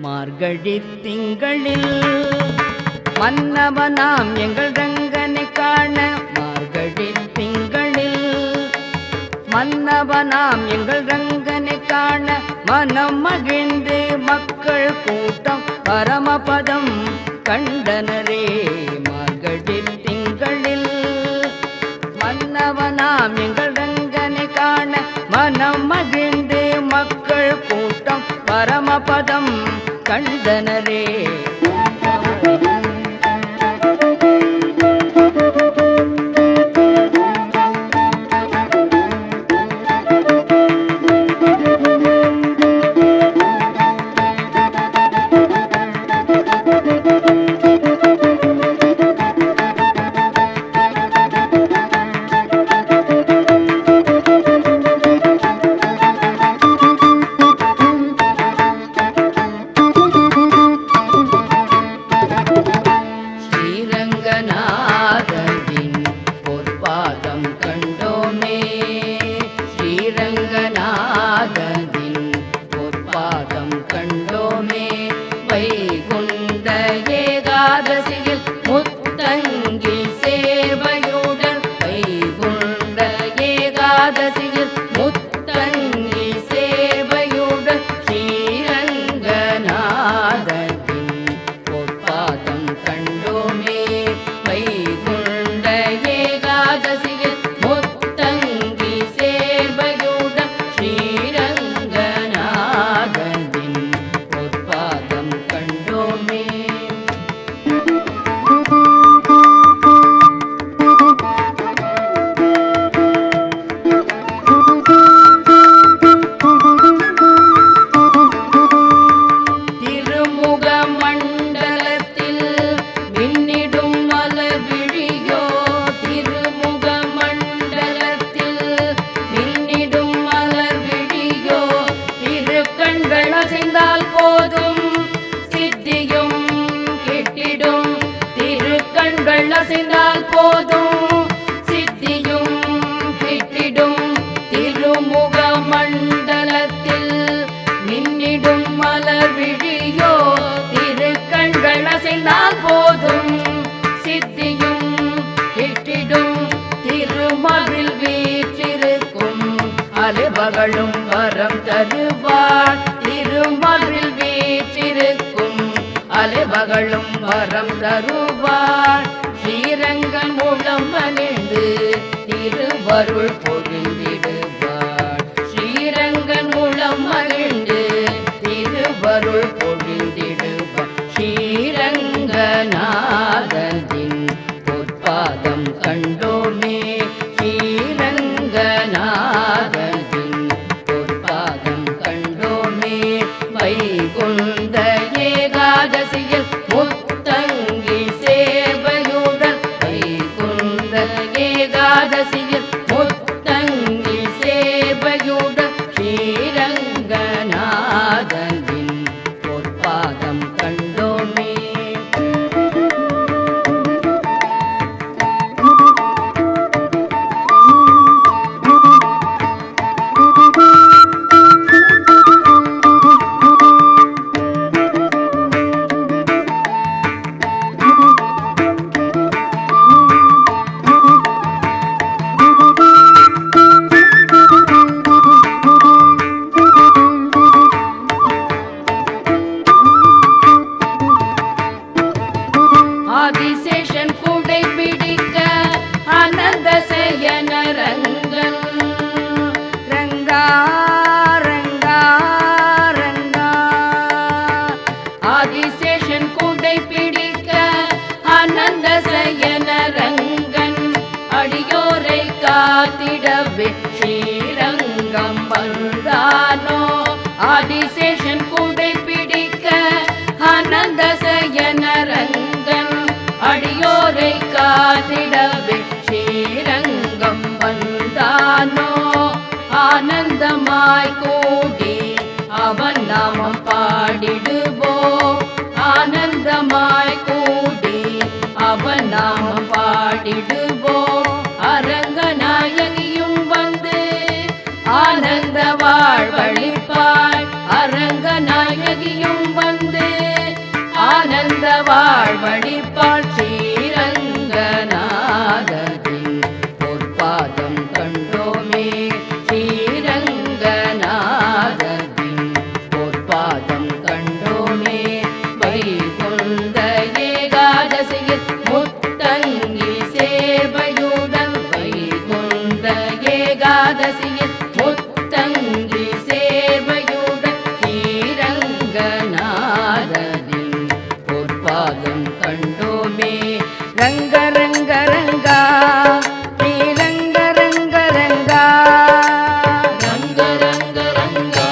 மார்கழி திங்களில் மன்னவனாம் எங்கள் ரங்கனை காண, மார்கழி திங்களில் மன்னவனாம் எங்கள் ரங்கனை காண, மனம் மகிழ்ந்து மக்கள் கூட்டம் பரமபதம் கண்டனரே. மார்கழி திங்களில் மன்னவனாம் எங்கள் ரங்கனை காண, மனம் மகிழ்ந்து மக்கள் கூட்டம் பரமபதம் கண்டனரே. அலைபகழும் வரம் தருவார் திருமகிழ் வீற்றிருக்கும், அலைபகழும் வரம் தருவார் ஸ்ரீரங்கன் மூலம் மகிழ்ந்து திருவருள் பொழிந்திடுவார். ஸ்ரீரங்கன் மூலம் மகிழ்ந்து திருவருள் பொழிந்திடுவார். ஸ்ரீரங்கநாதனின் பொற்பாதம் கண்டோமே, ஸ்ரீரங்கநாதனின் பொற்பாதம் கண்டோமே. வைகுந்த ஏகாதசியில் முத்தங்கி சேவையுடன், வைகுந்த ஏகாதசியில் முத்தங்கி சேவையுடன் ஸ்ரீரங்கநாதனின் பொற்பாதம் கண்டோமே. ஆதிசேஷன் கூடை பிடிக்க ஆனந்த சயன ரங்கன், ரங்கா ரங்கா ரங்கா. ஆதிசேஷன் கூடை பிடிக்க ஆனந்த சயன ரங்கன், அடியோரை காத்திடவே ஸ்ரீரங்கம் வந்தானோ. ஆதிசேஷன் கூடை பிடிக்க ஆனந்த சயன ரங்கன், அடியோரை காத்திடவே ஸ்ரீரங்கம் வந்தானோ. ஆனந்தமாய் கூடி அவன் நாமம் பாடிடுவோம், ஆனந்தமாய் கூடி அவன் நாமம் பாடிடுவோம். அரங்கநாயகியும் வந்து ஆனந்த வாழ்வழிப்பாய், அரங்கநாயகியும் வந்து வழிபாள் ஸ்ரீரங்கநாதரின் பொற்பாதம் கண்டோமே. ஸ்ரீரங்கநாதரின் பொற்பாதம் கண்டோமே. வைகுந்த ஏகாதசியில் முத்தங்கி சேவையுடன் வைகுந்த ஏகாதசியில் முத்தங்கி சேவையுடன் ஸ்ரீரங்கநாதரின் பொற்பாதம் கண்டோமே. ரங்க ரங்க ரங்கா ஸ்ரீரங்க ரங்க ரங்கா ரங்க ரங்க ரங்கா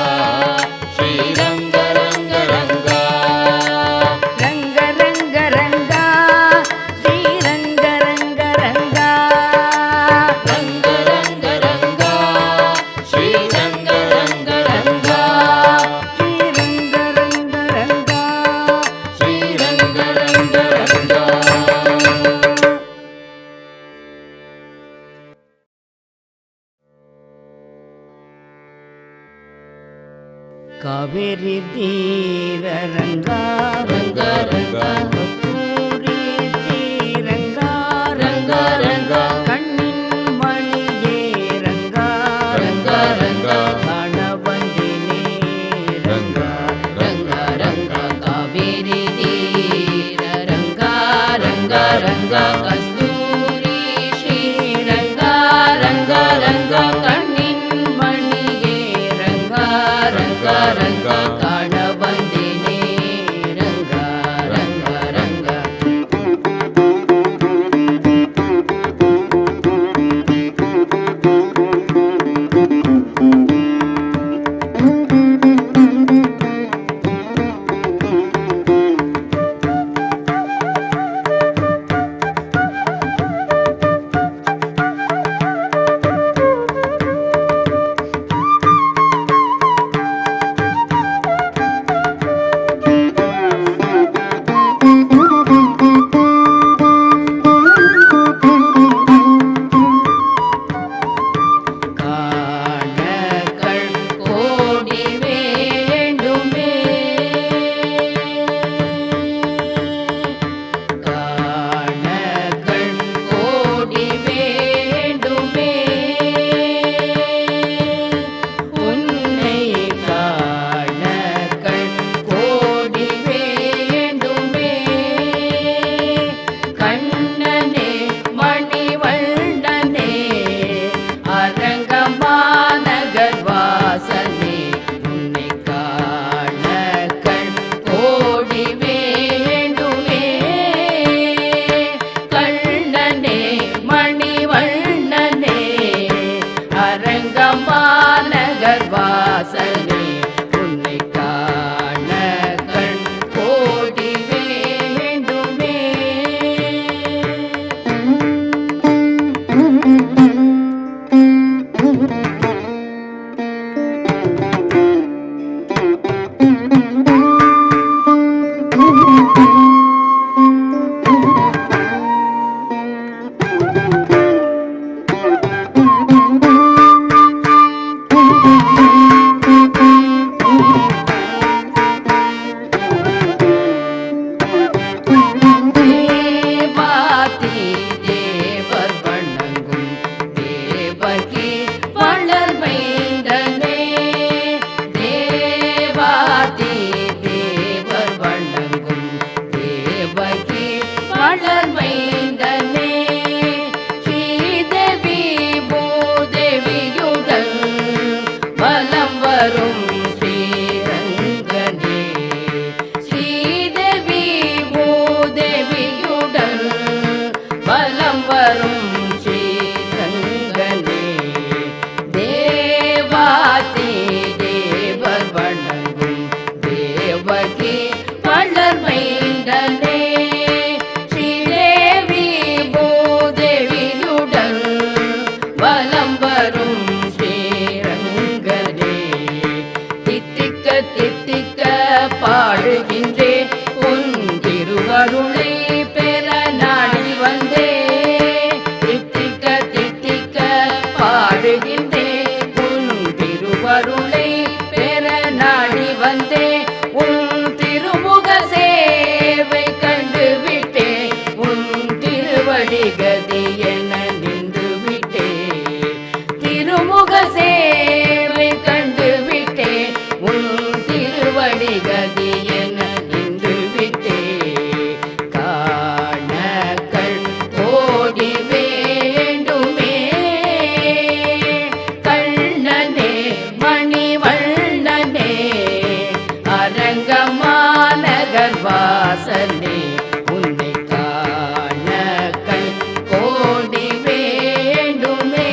ஸ்ரீரங்க ரங்க ரங்கா ரங்க ரங்க ரங்கா ஸ்ரீரங்க ரங்க ரங்கா ரங்க ரங்க ரங்கா ஸ்ரீரங்க ரங்க ரங்கா ஸ்ரீரங்க ரங்க ரங்கா ஸ்ரீரங்க ரங்க ரங்கா. காவேரி தீர ரங்கா ரங்க ரங்கா கஸ்தூரி ஸ்ரீரங்கா ரங்க ரங்கா கண்ணின் மணியே ரங்கா ரங்க ரங்கா கணவந்தினே ரங்கா ரங்க ரங்கா காவேரி தீர ரங்கா ரங்கா ரங்கா கஸ்தூரி ஸ்ரீரங்கா ரங்கா ரங்கா கண்ணின் மணியே ரங்கா ரங்கா ரங்கா கணவந்தினே ரங்கா ரங்கா ரங்கா காணக்கள் கோடி வேண்டுமே. காணக்கள் கோடி வேண்டுமே. உன்னை காணக்கள் கோடி வேண்டுமே. கண்ணனே மணிவண்ணனே அரங்கமாநகர் வாசனே உன்னை காண கண் கோடி வேண்டுமே. கண்ணனே மணிவண்ணனே அரங்கமாநகர் வாசனே உன்னை காண கண் கோடி வேண்டுமே. தேவாதி தேவர் வணங்கும் தேவகி வளர்மைந்தனே. தேவாதி தேவர் வணங்கும் தேவகி வளர்மைந்தனே. ஸ்ரீதேவி பூதேவியுடன் வலம் வரும் ஸ்ரீரங்கனே. ஸ்ரீதேவி பூதேவியுடன் வலம் வரும் ஸ்ரீரங்கனே. தேவாதி தேவர் வணங்கும் தேவகி வளர்மைந்தனே. ஸ்ரீதேவி பூதேவியுடன் வலம் வரும் ஸ்ரீரங்கனே. தித்திக்க தித்திக்க பாடுகின்றேன் உன் திருவருளை பெற நாடி வந்தே. தித்திக்க தித்திக்க பாடுகின்றேன் உன் திருவருளை பெற நாடி வந்தே. உன் திருமுக சேவை கண்டு விட்டு கதி என நின்று விட்டே காணக்கள் ஓடி வேண்டுமே கண்ணனே மணிவண்ணனே அரங்கமாநகர் வாசனே உன்னை காண கண் கோடி வேண்டுமே.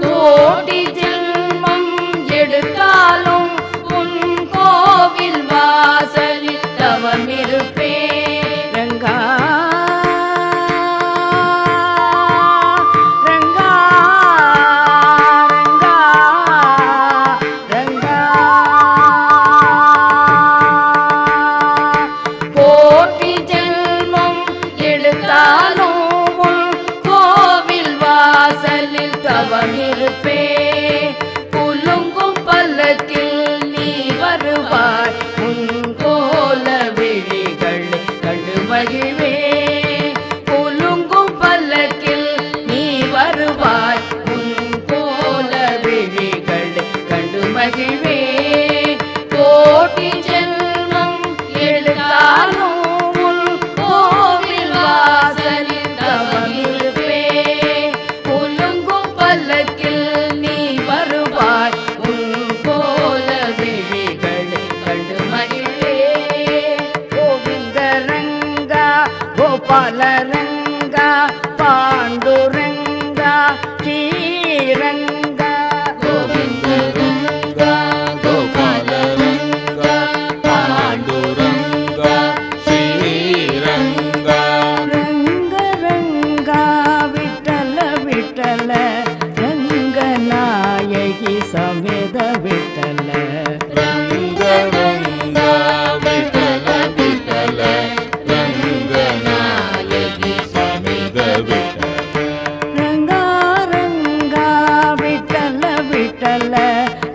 கோடி ஜென்மம் எடுத்தாலும் உன் கோவில் வாசலில் தவம் இருப்பேன் ரங்கா ரங்கா ரங்கா ரங்கா கோடி ஜென்மம் எடுத்தாலும் உன் கோவில் வாசலில் தவம் இருப்பே புலுங்கும் பல்லக்கில் நீ வருவாய் உன் கோல விழிகள் கண்டு மகிழ்வே புலுங்கும் பல்லக்கில் நீ வருவாய் உன் கோல விழிகள் கண்டு மகிழ்வே கோடி ஜென்மம் எடுத்தாலும் உன் கோவில் வாசலில் தவம் இருப்பே புலுங்கும் பல்லக்கில் நீ வருவாய் உன் கோல விழிகள் கண்டு மகிழ்வே கோவிந்த ரங்கா கோபால ரங்கா பாண்டுரங்கா ஸ்ரீரங்கா கோவிந்த ரங்கா கோபால ரங்கா பாண்டுரங்கா ஸ்ரீரங்கா ரங்க ரங்கா விட்டல விட்டல ரங்கநாயகி சமேத விட்டல ரங்க ரங்கா விட்டல விட்டல ரங்கநாயகி சமேத விட்டல ரங்கா ரங்கா விட்டல விட்டல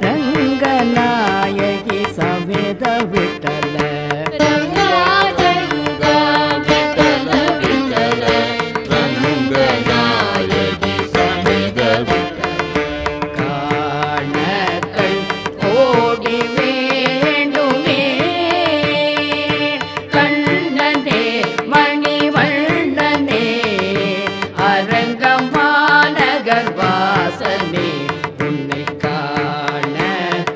ரங்கநாயகி சமேத விட்டல ரங்கா ரங்கா விட்டல விட்டல ரங்கநாயகி சமேத விட்டல காணக்கள் கோடி வேண்டுமே கண்ணனே மணிவண்ணனே அரங்கமாநகர் வாசனே உன்னை காண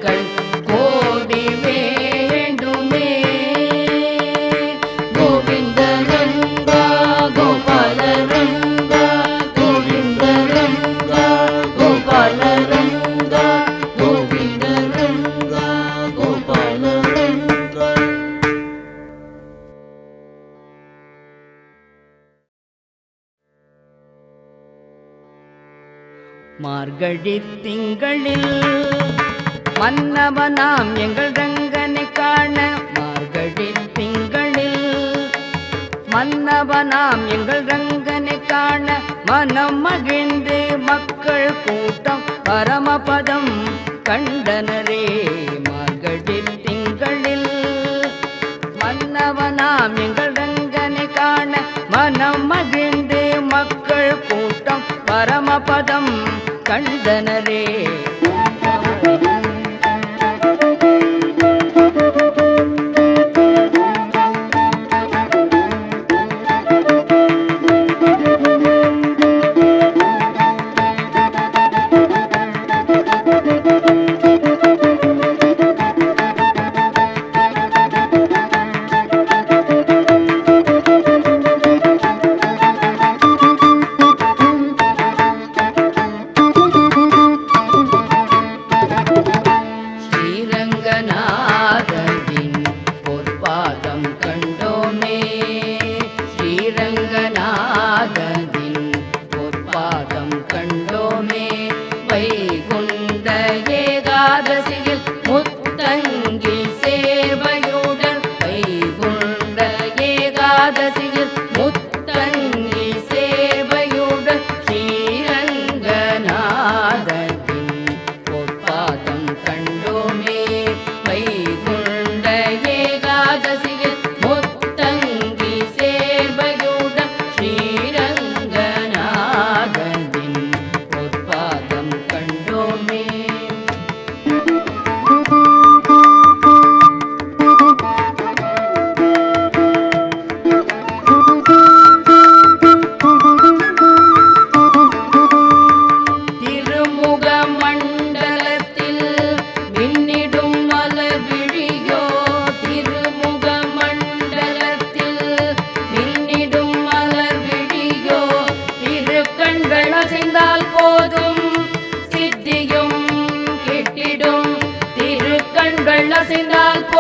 கண் கோடி வேண்டுமே கோவிந்த ரங்கா கோபால ரங்கா கோவிந்த ரங்கா கோபால ரங்கா கோவிந்த ரங்கா கோபால ரங்கா மார்கழி திங்களில் மன்னவனாம் எங்கள் ரங்கனை காண மார்கழி திங்களில் மன்னவனாம் எங்கள் ரங்கனை காண மனம் மகிழ்ந்து மக்கள் கூட்டம் பரமபதம் கண்டனரே மார்கழி திங்களில் மன்னவனாம் எங்கள் ரங்கனை காண மனம் மகிழ்ந்து மக்கள் கூட்டம் பரமபதம் கண்டனரே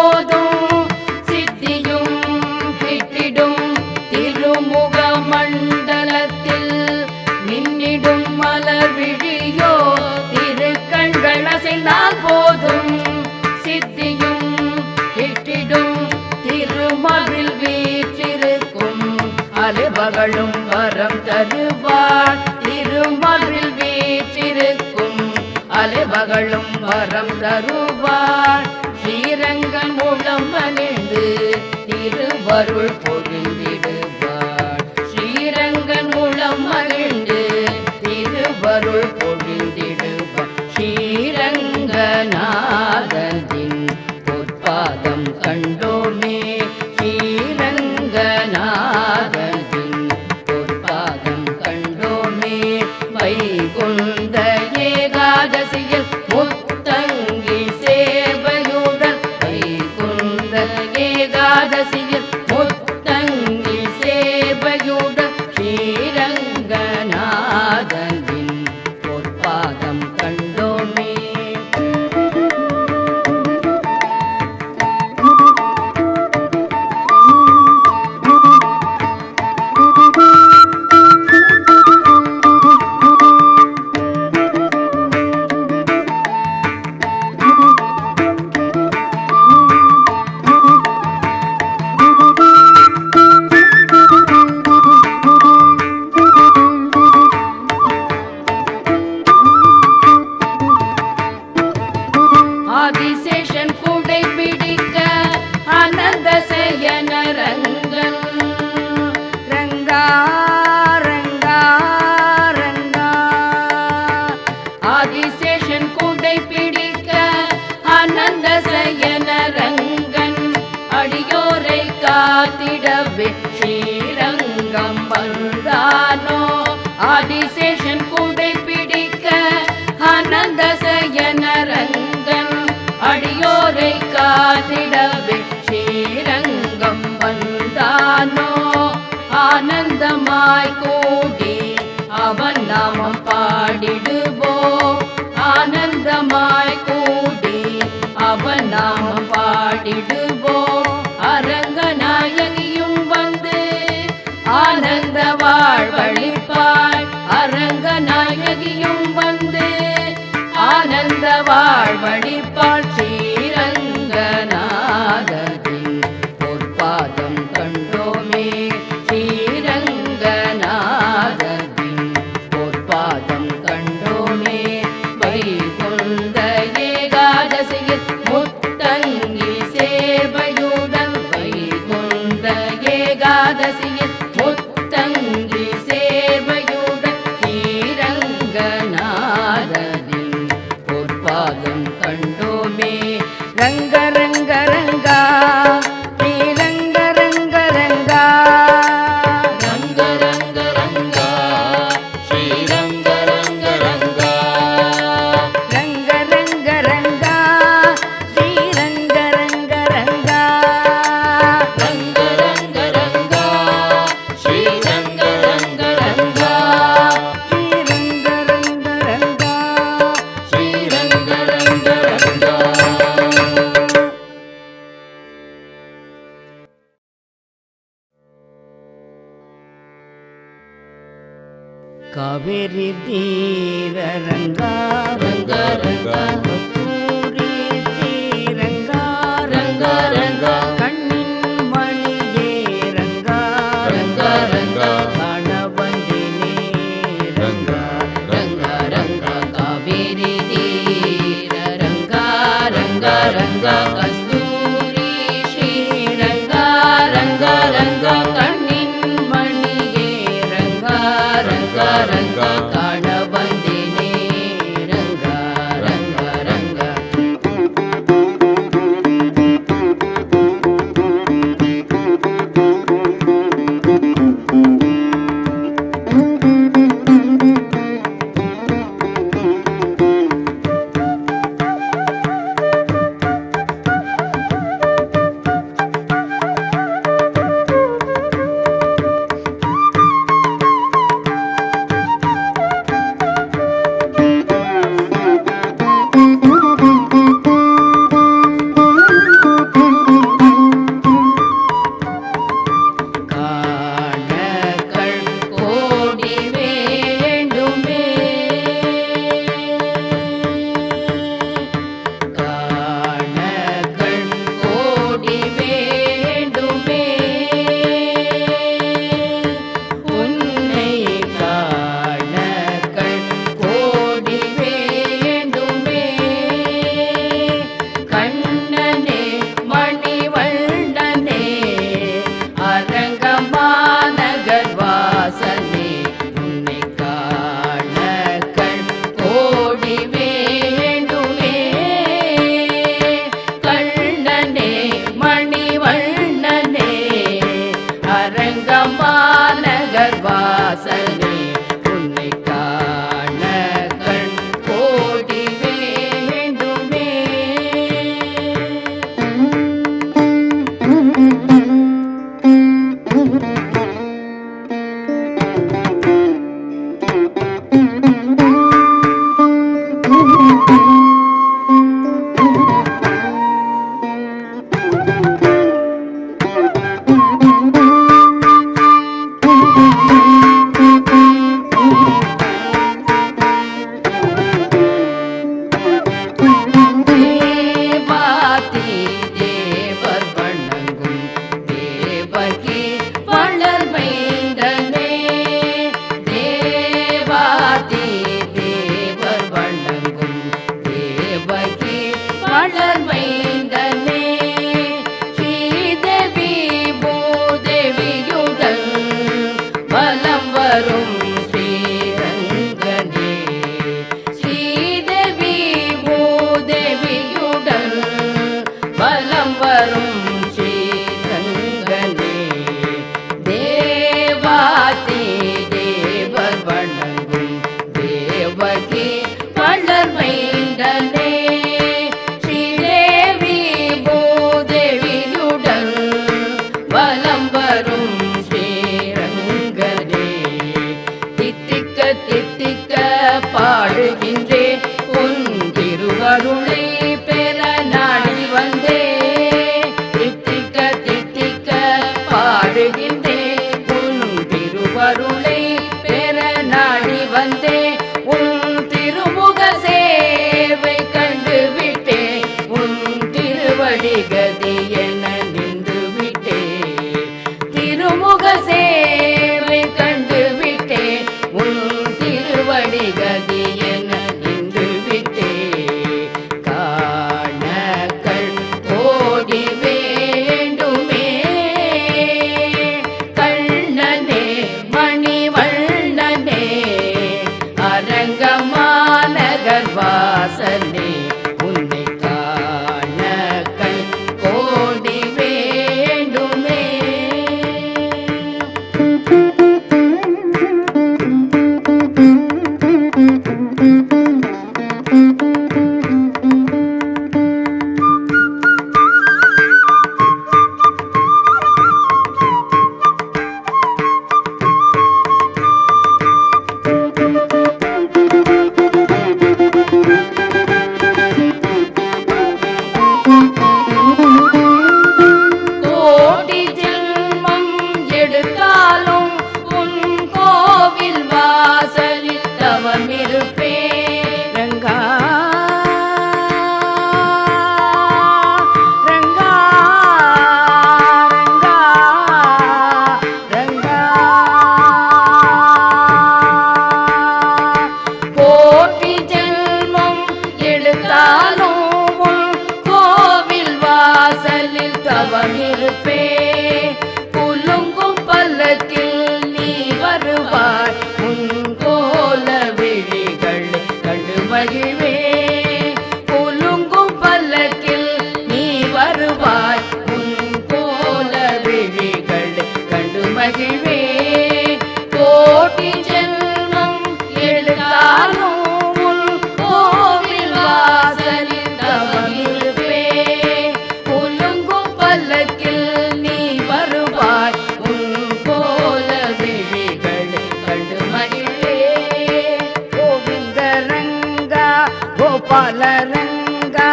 போதும் சித்தியும் கிட்டிடும் திருமுக மண்டலத்தில் நின்னிடும் மலர் விழியோ திருக்கண்கள் அசைந்தால் போதும் சித்தியும் கிட்டிடும் திருமார்பில் வீற்றிருக்கும் அலைபகலும் வரம் தருவாள் திருமார்பில் வீற்றிருக்கும் அலைபகலும் வரம் தருவாள் ஸ்ரீரங்கன் மூலம் அணிந்து திருவருள் பொழிந்திடுவாள் ஸ்ரீரங்கன் மூலம் அணிந்து திருவருள் பொழிந்திடுவாள் ஸ்ரீரங்கநாதனின் பொற்பாதம் கண்டோமே ஸ்ரீரங்கநாதனின் பொற்பாதம் கண்டோமே வைகுந்த ஏகாதசியில் முத்தங்கி சேவையுடன் வைகுந்த ஏகாதசியில் முத்தங்கி சேவையுடன் ஸ்ரீரங்கநாதனின் பொற்பாதம் கண்டோமே. ஆதிசேஷன் கூடை பிடிக்க ஆனந்த சயன ரங்கன் ரங்கா ரங்கா ரங்கா ஆதிசேஷன் கூடை பிடிக்க ஆனந்த சயன ரங்கன் அடியோரை காத்திடவே ஸ்ரீரங்கம் வந்தானோ ஆதிசேஷன் கூடை பிடிக்க ஆனந்த சயன ரங்கன் அடியோரை காத்திடவே ஸ்ரீரங்கம் வந்தானோ ஆனந்தமாய் கூடி அவன் நாமம் பாடிடுவோம் ஆனந்தமாய் கூடி அவன் நாமம் பாடிடுவோம் அரங்கநாயகியும் வந்து ஆனந்த வாழ்வழிப்பாய் அரங்கநாயகியும் வந்து ஆனந்த வாழ்வழிப்பாள் ஸ்ரீரங்கநாதனின் பொற்பாதம் கண்டோமே ஸ்ரீரங்கநாதனின் பொற்பாதம் கண்டோமே வைகுந்த ஏகாதசியில் முத்தங்கி சேவையுடன் வைகுந்த ஏகாதசியில் முத்தங்கி சேவையுடன் ஸ்ரீரங்கநாதனின் பொற்பாதம் கண்டோமே. ரங்க ரங்க ரங்கா ஸ்ரீரங்க ரங்க ரங்கா ரங்க ரங்க ரங்கா ஸ்ரீரங்க ரங்க ரங்கா ரங்க ரங்க ரங்கா ஸ்ரீரங்க ரங்க ரங்கா ரங்க ரங்க ரங்கா ஸ்ரீரங்க ரங்க ரங்கா ஸ்ரீரங்க ரங்க ரங்கா ஸ்ரீரங்க ரங்க ரங்கா. காவேரி தீர ரங்கா ரங்க ரங்கா கஸ்தூரி ஸ்ரீரங்கா ரங்க ரங்கா கண்ணின் மணியே ரங்கா ரங்க ரங்கா காணவந்தினே ரங்கா ரங்கா ரங்கா காவேரி தீர ரங்கா ரங்கா ரங்கா கஸ்தூரி ஸ்ரீரங்கா ரங்கா ரங்கா கண்ணின் மணியே ரங்கா ரங்கா ரங்கா காண வந்தினே ரங்கா ரங்கா தவமிருப்பே புலுங்கும் பல்லக்கில் நீ வருவாய் உன் கோல விழிகள் கண்டு மகிழ்வே புலுங்கும் பல்லக்கில் நீ வருவாய் உன் கோல விழிகள் கண்டு மகிழ்வே கோட்டி ஜென்மம் எழுதாலும் உன் கோவில் வாசலில் தவமிருப்பே புலுங்கும் பல்லக்கில் நீ வருவாய் உன் கோல விழிகள் கண்டு மகிழ்வே கோவிந்தரங்கா கோபாலரங்கா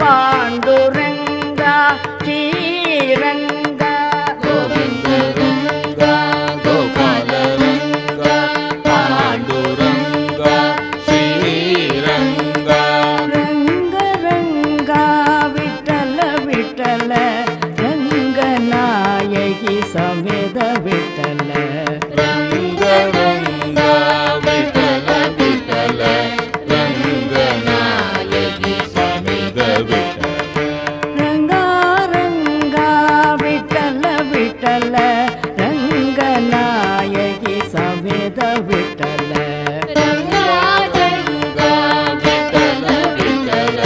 பாண்டுரங்கா ஸ்ரீரங்கா கோவிந்தரங்கா கோபாலரங்கா பாண்டுரங்கா ஸ்ரீரங்கா ரங்கரங்கா விட்டல விட்டல ரங்கநாயகி சமேத விட்டல ரங்கரங்கா விட்டல விட்டல ரங்கநாயகி சமேத விட்டல ரங்கா விட்டல விட்டல ரங்கநாயகி சமேத விட்டல ரங்கரங்கா விட்டல விட்டல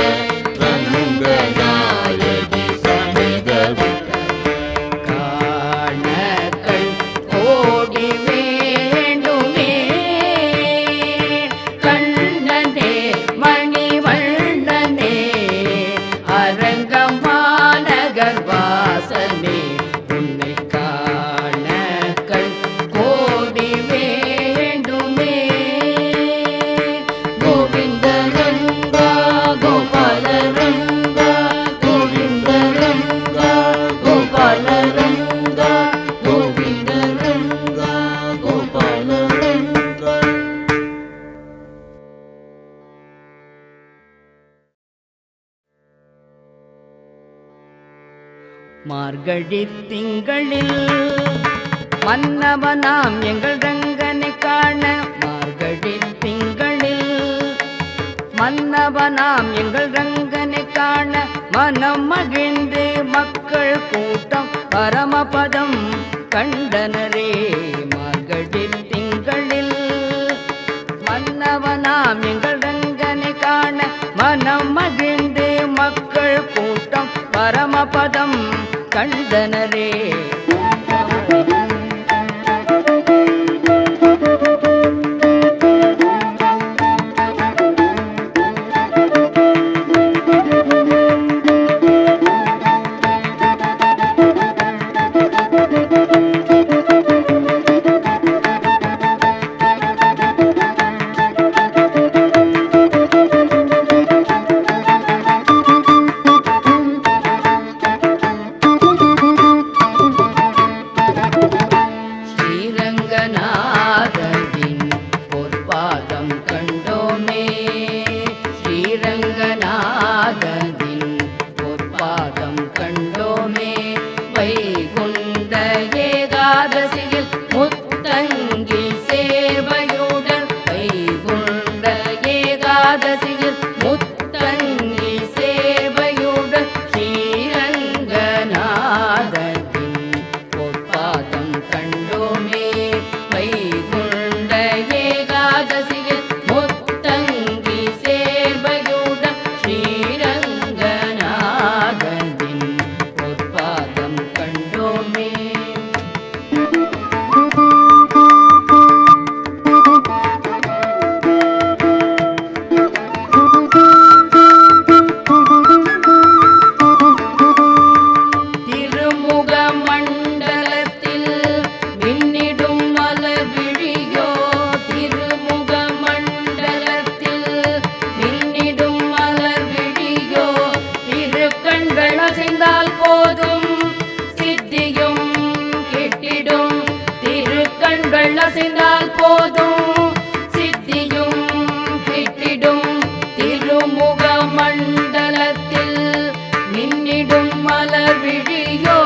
ரங்கநாயகி சமேத விட்டல காணக்கள் கோடி வேண்டுமே கண்ணனே மணிவண்ணனே அரங்கமாநகர் வாசனே உன்னை காணக்கள் கோடி வேண்டுமே கோவிந்தரங்கா கோபாலரங்கா கோவிந்தரங்கா கோபாலரங்கா கோவிந்தரங்கா கோபாலரங்கா மார்கழி திங்களில் மன்னவனாம் எங்கள் ரங்கனை காண மார்கழி திங்களில் மன்னவனாம் எங்கள் ரங்கனை காண மனம் மகிழ்ந்து மக்கள் கூட்டம் பரமபதம் கண்டனரே மார்கழி திங்களில் மன்னவனாம் எங்கள் ரங்கனை காண மனம் மகிழ்ந்து மக்கள் கூட்டம் பரமபதம் கண்டனரே ஸ்ரீரங்கநாதனின் பொற்பாதம் கண்டோமே ஸ்ரீரங்கநாதனின் பொற்பாதம் கண்டோமே வைகுண்ட ஏகாதசியில் முத்தங்கி சேவையுடன் வைகுண்ட ஏகாதசியில் முத்தங்கி சேவையுடன் ஸ்ரீரங்கநாதனின் பொற்பாதம் கண்டோமே வைகுண்ட ஏகாதசியில் முத்தங்கி சேவையுடன் ஸ்ரீரங்கநாதனின் பொற்பாதம் கண்டோமே திருமுக மண்டலத்தில் மின்னிடும் மலர் விழியோ திருமுக மண்டலத்தில் மின்னிடும் மலர் விழியோ திருக்கண்கள் அசைந்தால் போதும் சித்தியும் கிட்டிடும் திருக்கண்கள் அசைந்தால் போதும் சித்தியும் கிட்டிடும் திருமுக மண்டலத்தில் மின்னிடும் மலர் விழியோ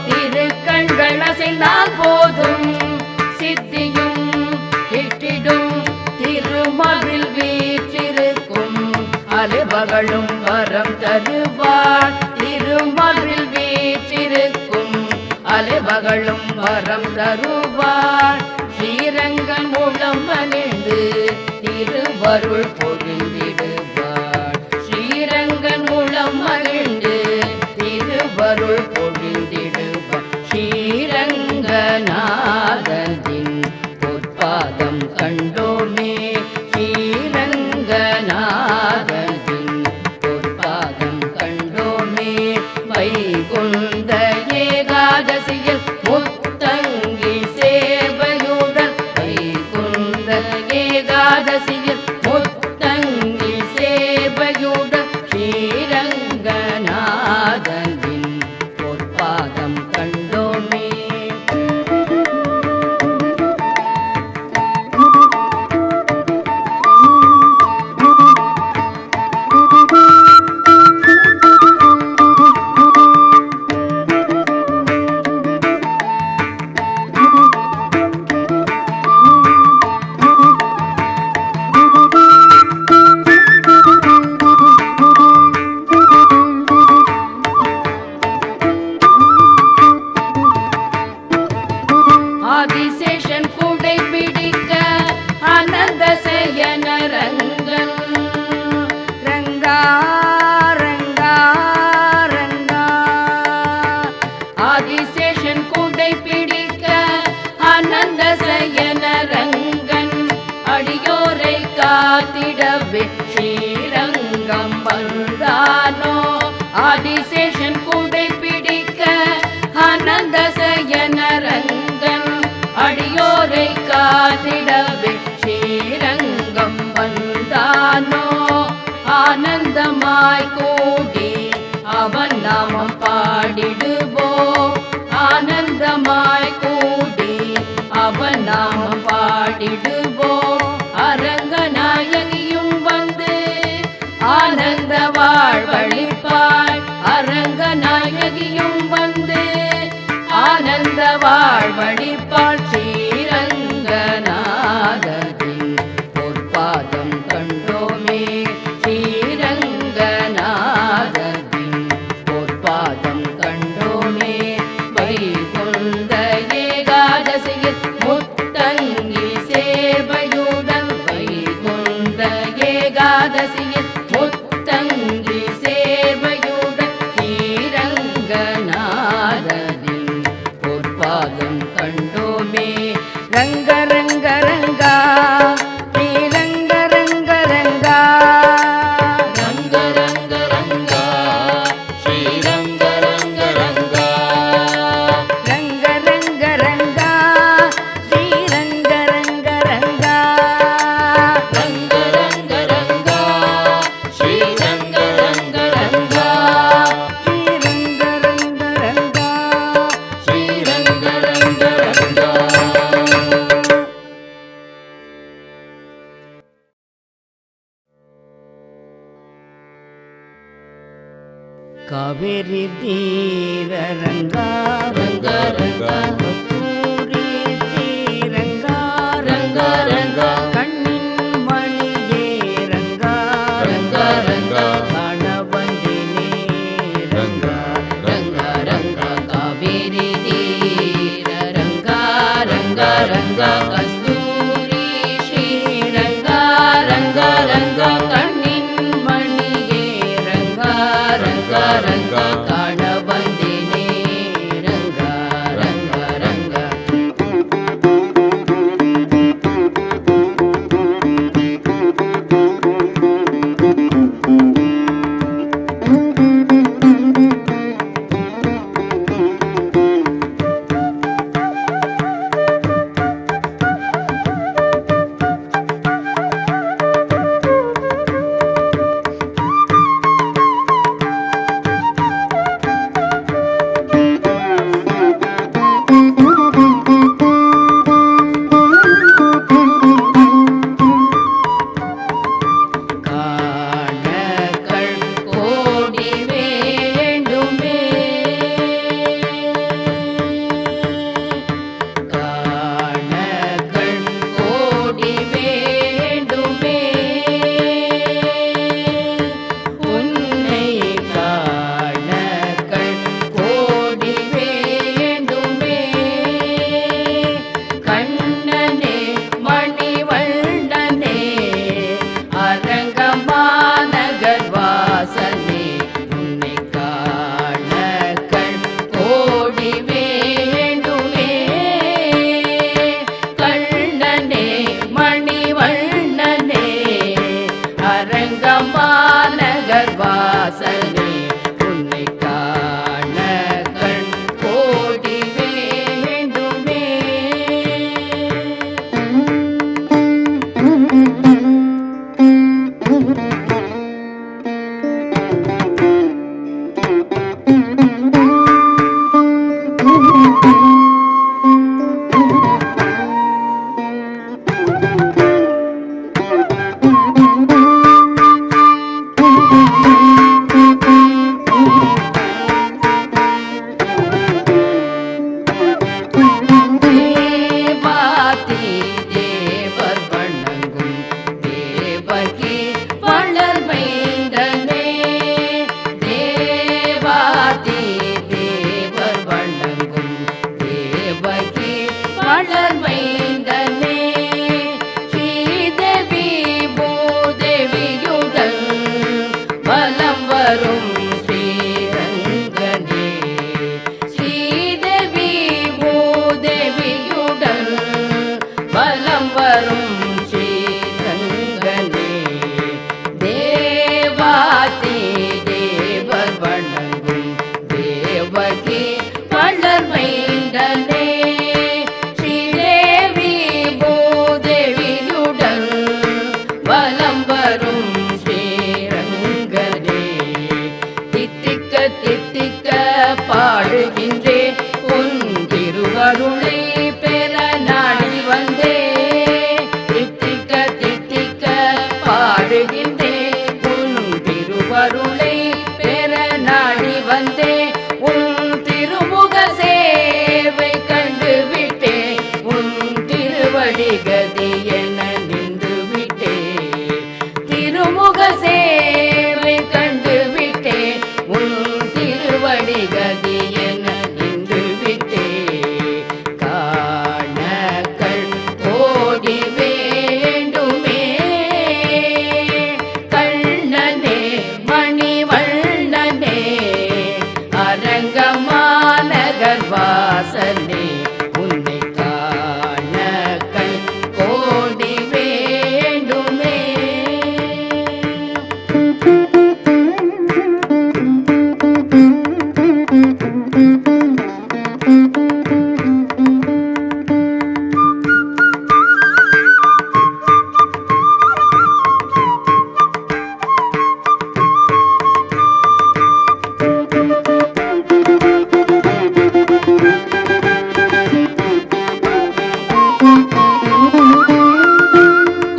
திருக்கண்கள் அசைந்தால் போதும் சித்தியும் கிட்டிடும் திருமவில் வீற்றிருக்கும் அலைபகளும் வரம் தருவாள் திருமவில் வீற்றிருக்கும் அலைபகலும் வரம் தருவார் ஸ்ரீரங்கன் மூலம் மகிழ்ந்து திருவருள் பொழிந்திடுவார் ஸ்ரீரங்கன் மூலம் மகிழ்ந்து திருவருள் பொழிந்திடுவார் ஸ்ரீரங்கநாதனின் பொற்பாதம் கண்டோமே ஸ்ரீரங்கநாதனின் பொற்பாதம் கண்டோமே வைகுந்த ஏகாதசியில் முத்தங்கி சேவையுடன் வைகுந்த ஏகாதசியில் முத்தங்கி சேவையுடன் ஸ்ரீரங்கநாதனின் பொற்பாதம் கண்டோமே. ஆதிசேஷன் கூடை பிடிக்க ஆனந்த சயன ரங்கன் ரங்கா ரங்கா ரங்கா ஆதிசேஷன் கூடை பிடிக்க ஆனந்த சயன ரங்கன் அடியோரை காத்திடவே ஸ்ரீரங்கம் வந்தானோ ஆதிசேஷன் கூடை பிடிக்க ஆனந்த சயன ரங்கன் அடியோரை காத்திடவே ஸ்ரீரங்கம் வந்தானோ ஆனந்தமாய் கூடி அவன் நாமம் பாடிடுவோம் ஆனந்தமாய் கூடி அவன் நாமம் பாடிடுவோம் அரங்கநாயகியும் வந்து ஆனந்த வாழ்வழிப்பாய் அரங்கநாயகியும் வந்து ஆனந்த வாழ்வழிப்பாள் ஸ்ரீரங்கநாதனின் பொற்பாதம் கண்டோமே ஸ்ரீரங்கநாதனின் பொற்பாதம் கண்டோமே வைகுந்த ஏகாதசியில் முத்தங்கி சேவையுடன் வைகுந்த ஏகாதசியில் முத்தங்கி சேவையுடன் ஸ்ரீரங்கநாதனின் பொற்பாதம் கண்டோமே ரங்க ரங்க ரங்கா ஸ்ரீரங்க ரங்க ரங்கா ரங்க ரங்க ரங்கா ஸ்ரீரங்க ரங்க ரங்கா ரங்க ரங்க ரங்கா ஸ்ரீரங்க ரங்க ரங்கா ரங்க ரங்க ரங்கா ஸ்ரீரங்க ரங்க ரங்கா ஸ்ரீரங்க ரங்க ரங்கா ஸ்ரீரங்க ரங்க ரங்கா. காவேரி தீர ரங்கா ரங்க ரங்கா கஸ்தூரி ஸ்ரீரங்கா ரங்க ரங்கா கண்ணின் மணியே ரங்கா ரங்கா ரங்கா காணவந்தினே ரங்கா ரங்கா ரங்கா காவேரி தீர ரங்கா ரங்கா ரங்கா கஸ்தூரி ஸ்ரீரங்கா ரங்கா ரங்கா கண்ணின் மணியே ரங்கா ரங்கா ரங்கா காணவந்தினே திருவருளை பெற நாடி வந்தே தித்திக்க தித்திக்க பாடுகின்றேன் உன் திருவருளை பெற நாடி வந்தே உன் திருமுக சேவை கண்டு விட்டேன் உன் திருவடி கதி என நின்று விட்டேன் திருமுக சேவை கண்டு விட்டேன் உன் திருவடி கதி என நின்று விட்டேன் காண கண் ஓடி வேண்டுமே கண்ணனே மணிவண்ணனே அரங்கமாநகர் வாசனே உன்னை காண கண் ஓடி வேண்டுமே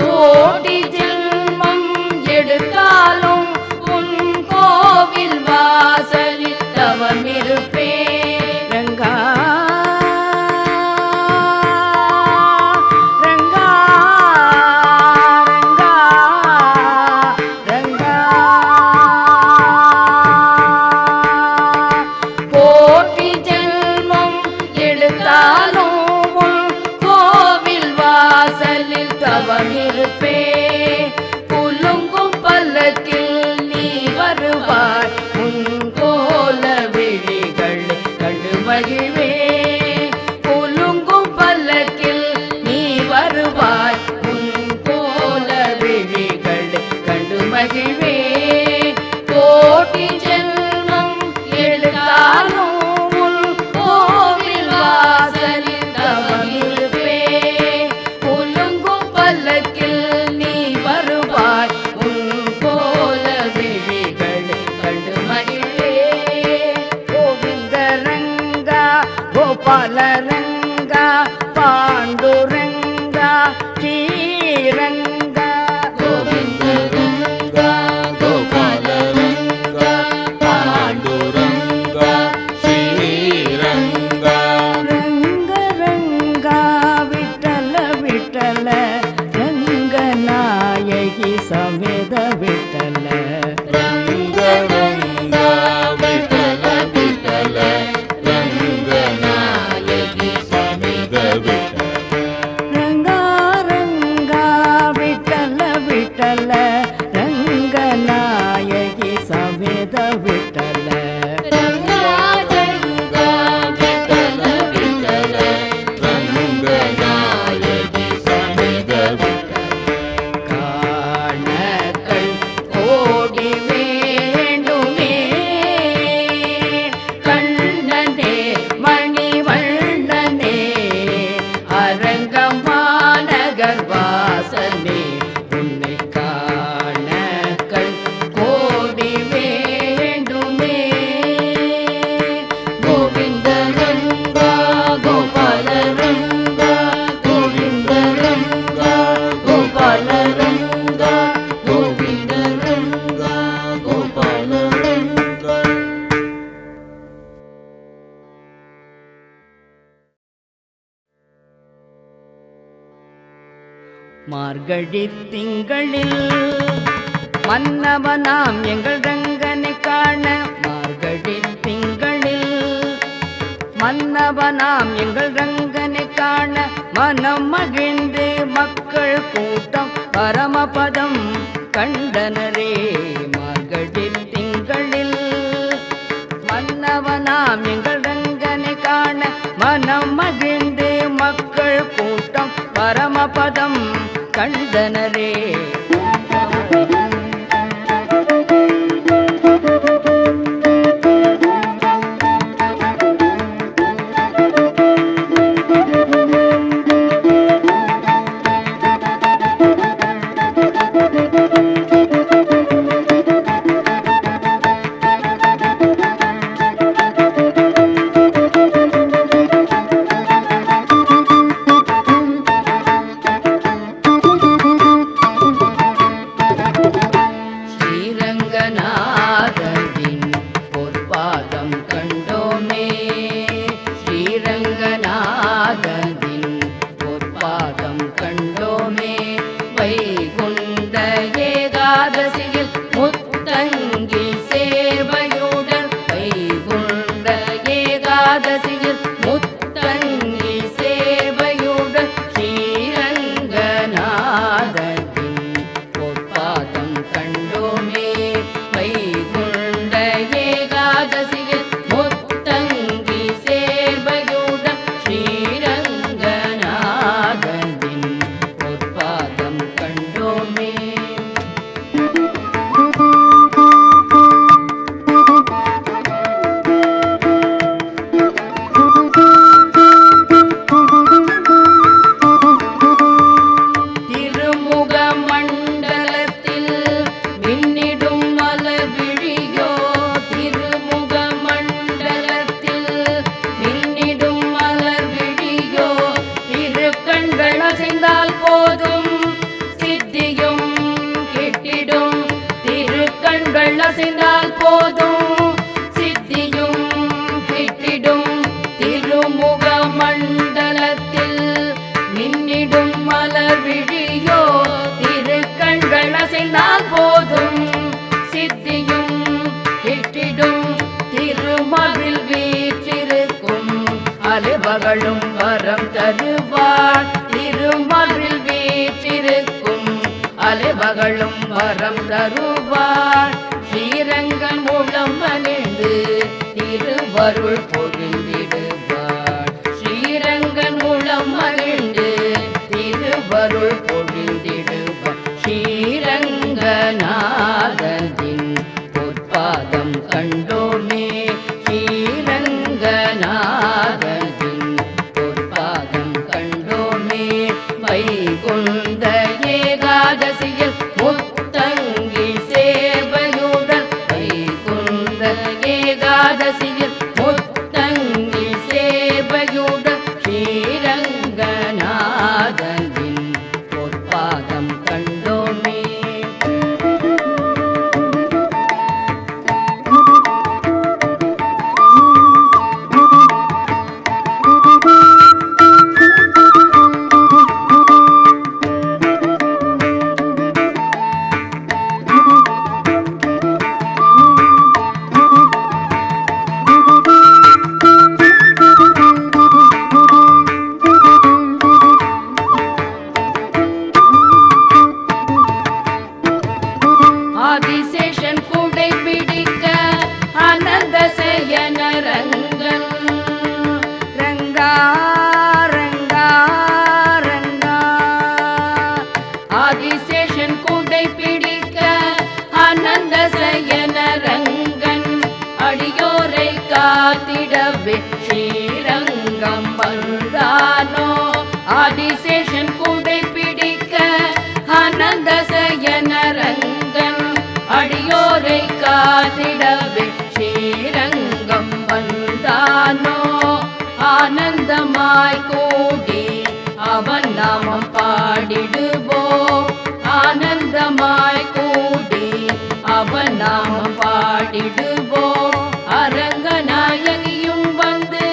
கோடி ஜென்மம் எடுத்தாலும் உன் கோவில் வாசலில் தவமிருப்பேன் ரங்கா ரங்கா ரங்கா ரங்கா கோடி ஜென்மம் எடுத்தாலும் உன் கோவில் வாசலில் தவமிருப்பே புலுங்கும் பல்லக்கில் நீ வருவாய் உன் கோல விழிகள் கண்டு மகிழ்வே புலுங்கும் பல்லக்கில் நீ வருவாய் உன் கோல விழிகள் கண்டு மகிழ்வே கோடி ஜென்மம் எடுத்தாலும் உன் கோவில் வாசலில் தவமிருப்பே புலுங்கும் பல்லக்கில் நீ வருவாய் உன் கோல விழிகள் கண்டு மகிழ்வே கோவிந்த ரங்கா கோபால ரங்கா பாண்டுரங்கா ஸ்ரீரங்கா கோவிந்த ரங்கா கோபால ரங்கா பாண்டுரங்கா ஸ்ரீரங்கா ரங்க ரங்கா விட்டல விட்டல ரங்கநாயகி சமேத விட்டல ரங்க ரங்கா விட்டல விட்டல ரங்கநாயகி சமேத விட்டல ரங்கா ரங்கா விட்டல விட்டல ரங்கநாயகி சமேத விட்டல ரங்கா ரங்கா விட்டல விட்டல ரங்கநாயகி சமேத விட்டல காண கண் ஓடி வேண்டுமே கண்ணனே மணிவண்ணனே அரங்கமாநகர் வாசனே உன்னை காண கண் ஓடி வேண்டுமே கோவிந்த ரங்கா கோபால ரங்கா கோவிந்த ரங்கா கோபால ரங்கா கோவிந்த ரங்கா கோபால ரங்கா மார்கழி திங்களில் மன்னவனாம் எங்கள் ரங்கனை காண மார்கழி திங்களில் மன்னவனாம் எங்கள் ரங்கனை காண மனம் மகிழ்ந்து மக்கள் கூட்டம் பரமபதம் கண்டனரே மார்கழி திங்களில் மன்னவனாம் எங்கள் ரங்கனை காண மனம் மகிழ்ந்து மக்கள் கூட்டம் பரமபதம் கண்டனரே அசைந்தால் போதும் சித்தியும் கிட்டிடும் திருமுக மண்டலத்தில் மின்னிடும் மலர் விழியோ திருக்கண்கள் அசைந்தால் போதும் சித்தியும் கிட்டிடும் திருமவில் வீற்றிருக்கும் அலைபகலும் வரம் தருவார் திருமவில் வீற்றிருக்கும் அலைபகலும் வரம் தருவார் ஸ்ரீரங்கன் மூலம் அணிந்து திருவருள் பொழிந்திடுவார் ஸ்ரீரங்கன் மூலம் அணிந்து திருவருள் பொழிந்திடுவார் ஸ்ரீரங்கநாதனின் பொற்பாதம் கண்டோமே ஸ்ரீரங்கநாதனின் பொற்பாதம் கண்டோமே வைகுந்த ஏகாதசியில் முத்தங்கி சேவையுடன் வைகுந்த ஏகாதசியில் முத்தங்கி சேவையுடன் ஸ்ரீரங்கநாதனின் பொற்பாதம் கண்டோமே. ஆதிசேஷன் கூடை பிடிக்க ஆனந்த சயன ரங்கன் ரங்கா ரங்கா ரங்கா ஆதிசேஷன் கூடை பிடிக்க ஆனந்த சயன ரங்கன் அடியோரை காத்திடவே ஸ்ரீரங்கம் வந்தானோ ஆதிசேஷன் கூடை பிடிக்க ஆனந்த சயன ரங்கன் அடியோரை காத்திடவே ஸ்ரீரங்கம் வந்தானோ ஆனந்தமாய் கூடி அவன் நாமம் பாடிடுவோம் ஆனந்தமாய் கூடி அவன் நாமம் பாடிடுவோம் அரங்கநாயகியும் வந்து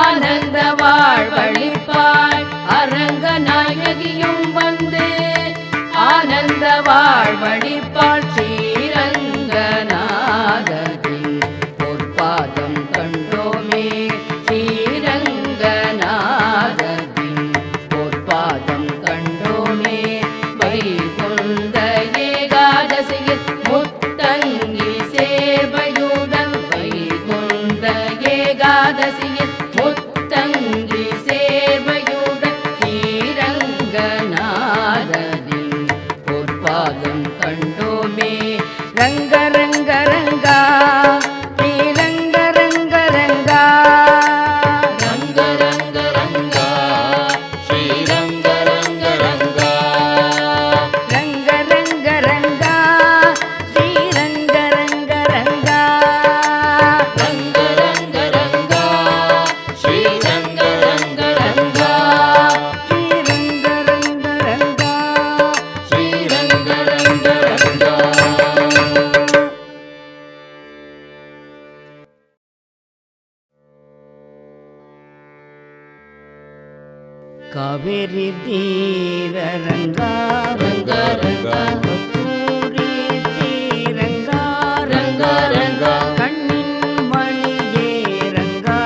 ஆனந்த வாழ்வழிப்பாய் அரங்கநாயகியும் வந்து ஆனந்த வாழ்வழிப்பாள் ஸ்ரீரங்கநாதனின் பொற்பாதம் கண்டோமே ஸ்ரீரங்கநாதனின் பொற்பாதம் கண்டோமே வைகுந்த ஏகாதசியில் முத்தங்கி சேவையுடன் வைகுந்த ஏகாதசியில் முத்தங்கி சேவையுடன் ஸ்ரீரங்கநாதனின் பொற்பாதம் கண்டோமே. ரங்க ரங்க ரங்கா ஸ்ரீரங்க ரங்க ரங்கா ரங்க ரங்க ரங்கா ஸ்ரீரங்க ரங்க ரங்கா ரங்க ரங்க ரங்கா ஸ்ரீரங்க ரங்க ரங்கா ரங்க ரங்க ரங்கா ஸ்ரீரங்க ரங்க ரங்கா ஸ்ரீரங்க ரங்க ரங்கா ஸ்ரீரங்க ரங்க ரங்கா. காவேரி தீர ரங்கா ரங்கா ரங்கா கஸ்தூரி ஸ்ரீரங்கா ரங்கா ரங்கா கண்ணின் மணியே ரங்கா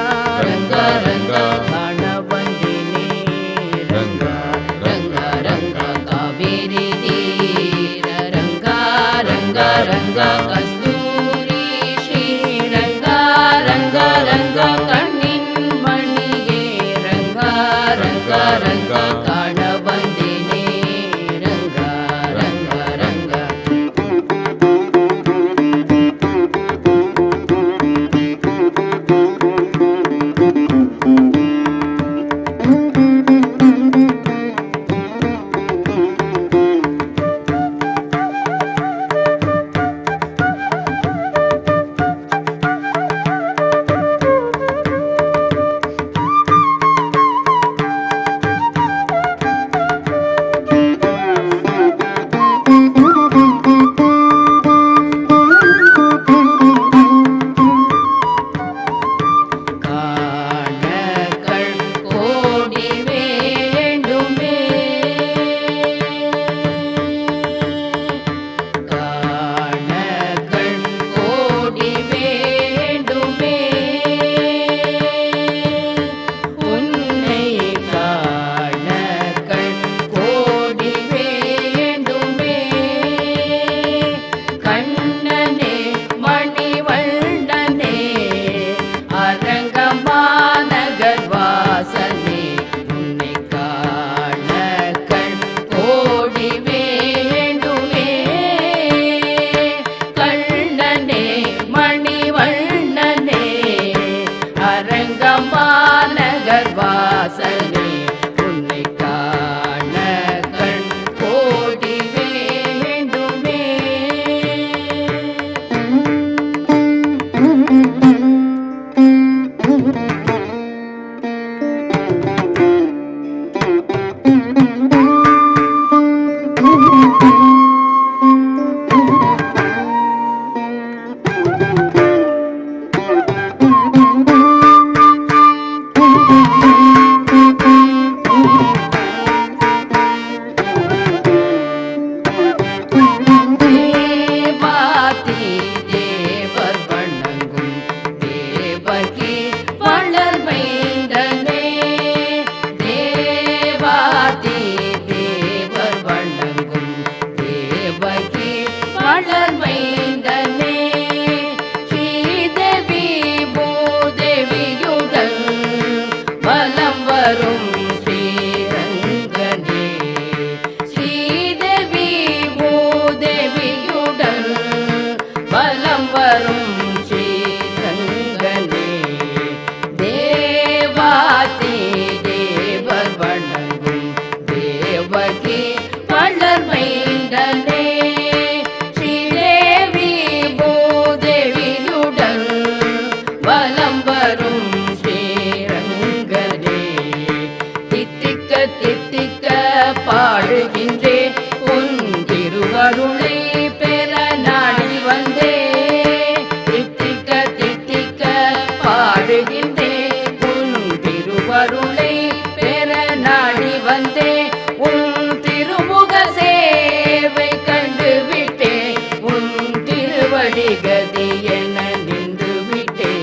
ரங்கா ரங்கா காணவந்தினே ரங்கா ரங்கா ரங்கா காவேரி தீர ரங்கா ரங்கா ரங்கா கஸ்தூரி ஸ்ரீரங்கா ரங்கா ரங்கா கண்ணின் மணியே ரங்கா ரங்கா ரங்கா காண வந்தினே ரங்கா ரங்கா ரங்கா. வலம் வரும் ஸ்ரீரங்கனே ஸ்ரீதேவி பூதேவியுடன் வலம் வரும் ஸ்ரீரங்கனே தேவாதி தேவர் வணங்கும் தேவகி வளர்மைந்தனே ஸ்ரீதேவி பூதேவியுடன் வலம் வரும் ஸ்ரீரங்கனே தித்திக்க தித்திக்க பாடுகின்றே உன் திருவருளை பெற நாடி வந்தே தித்திக்க தித்திக்க பாடுகின்றே உன் திருவருளை பெற நாடி வந்தே உன் திருமுக சேவை கண்டு விட்டே உன் திருவடி கதி என நின்று விட்டே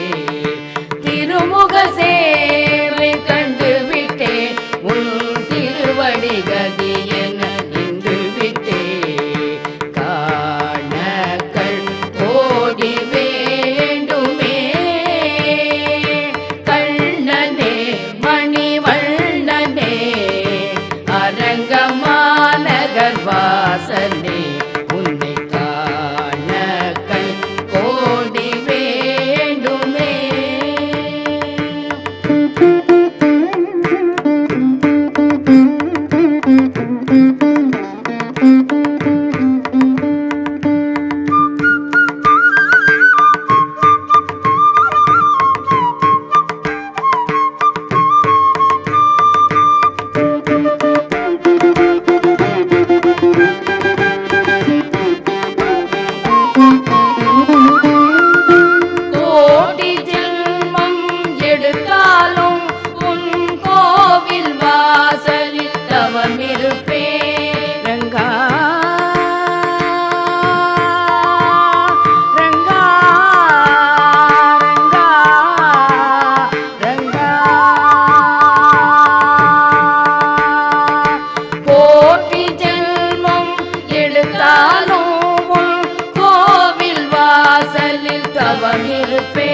திருமுக சேவை கண்டு விட்டே உன் திருவடி கதி என நின்று விட்டே காண கண் ஓடி வேண்டுமே கண்ணனே மணிவண்ணனே அரங்கமாநகர் வாசனே உன்னை காண கண் கோடி வேண்டுமே கோடி ஜென்மம் எடுத்தாலும் உன் கோவில் வாசலில் தவமிருப்பே ரங்கா ரங்கா ரங்கா ரங்கா கோடி ஜென்மம் எடுத்தாலும் உன் கோவில் வாசலில் தவமிருப்பே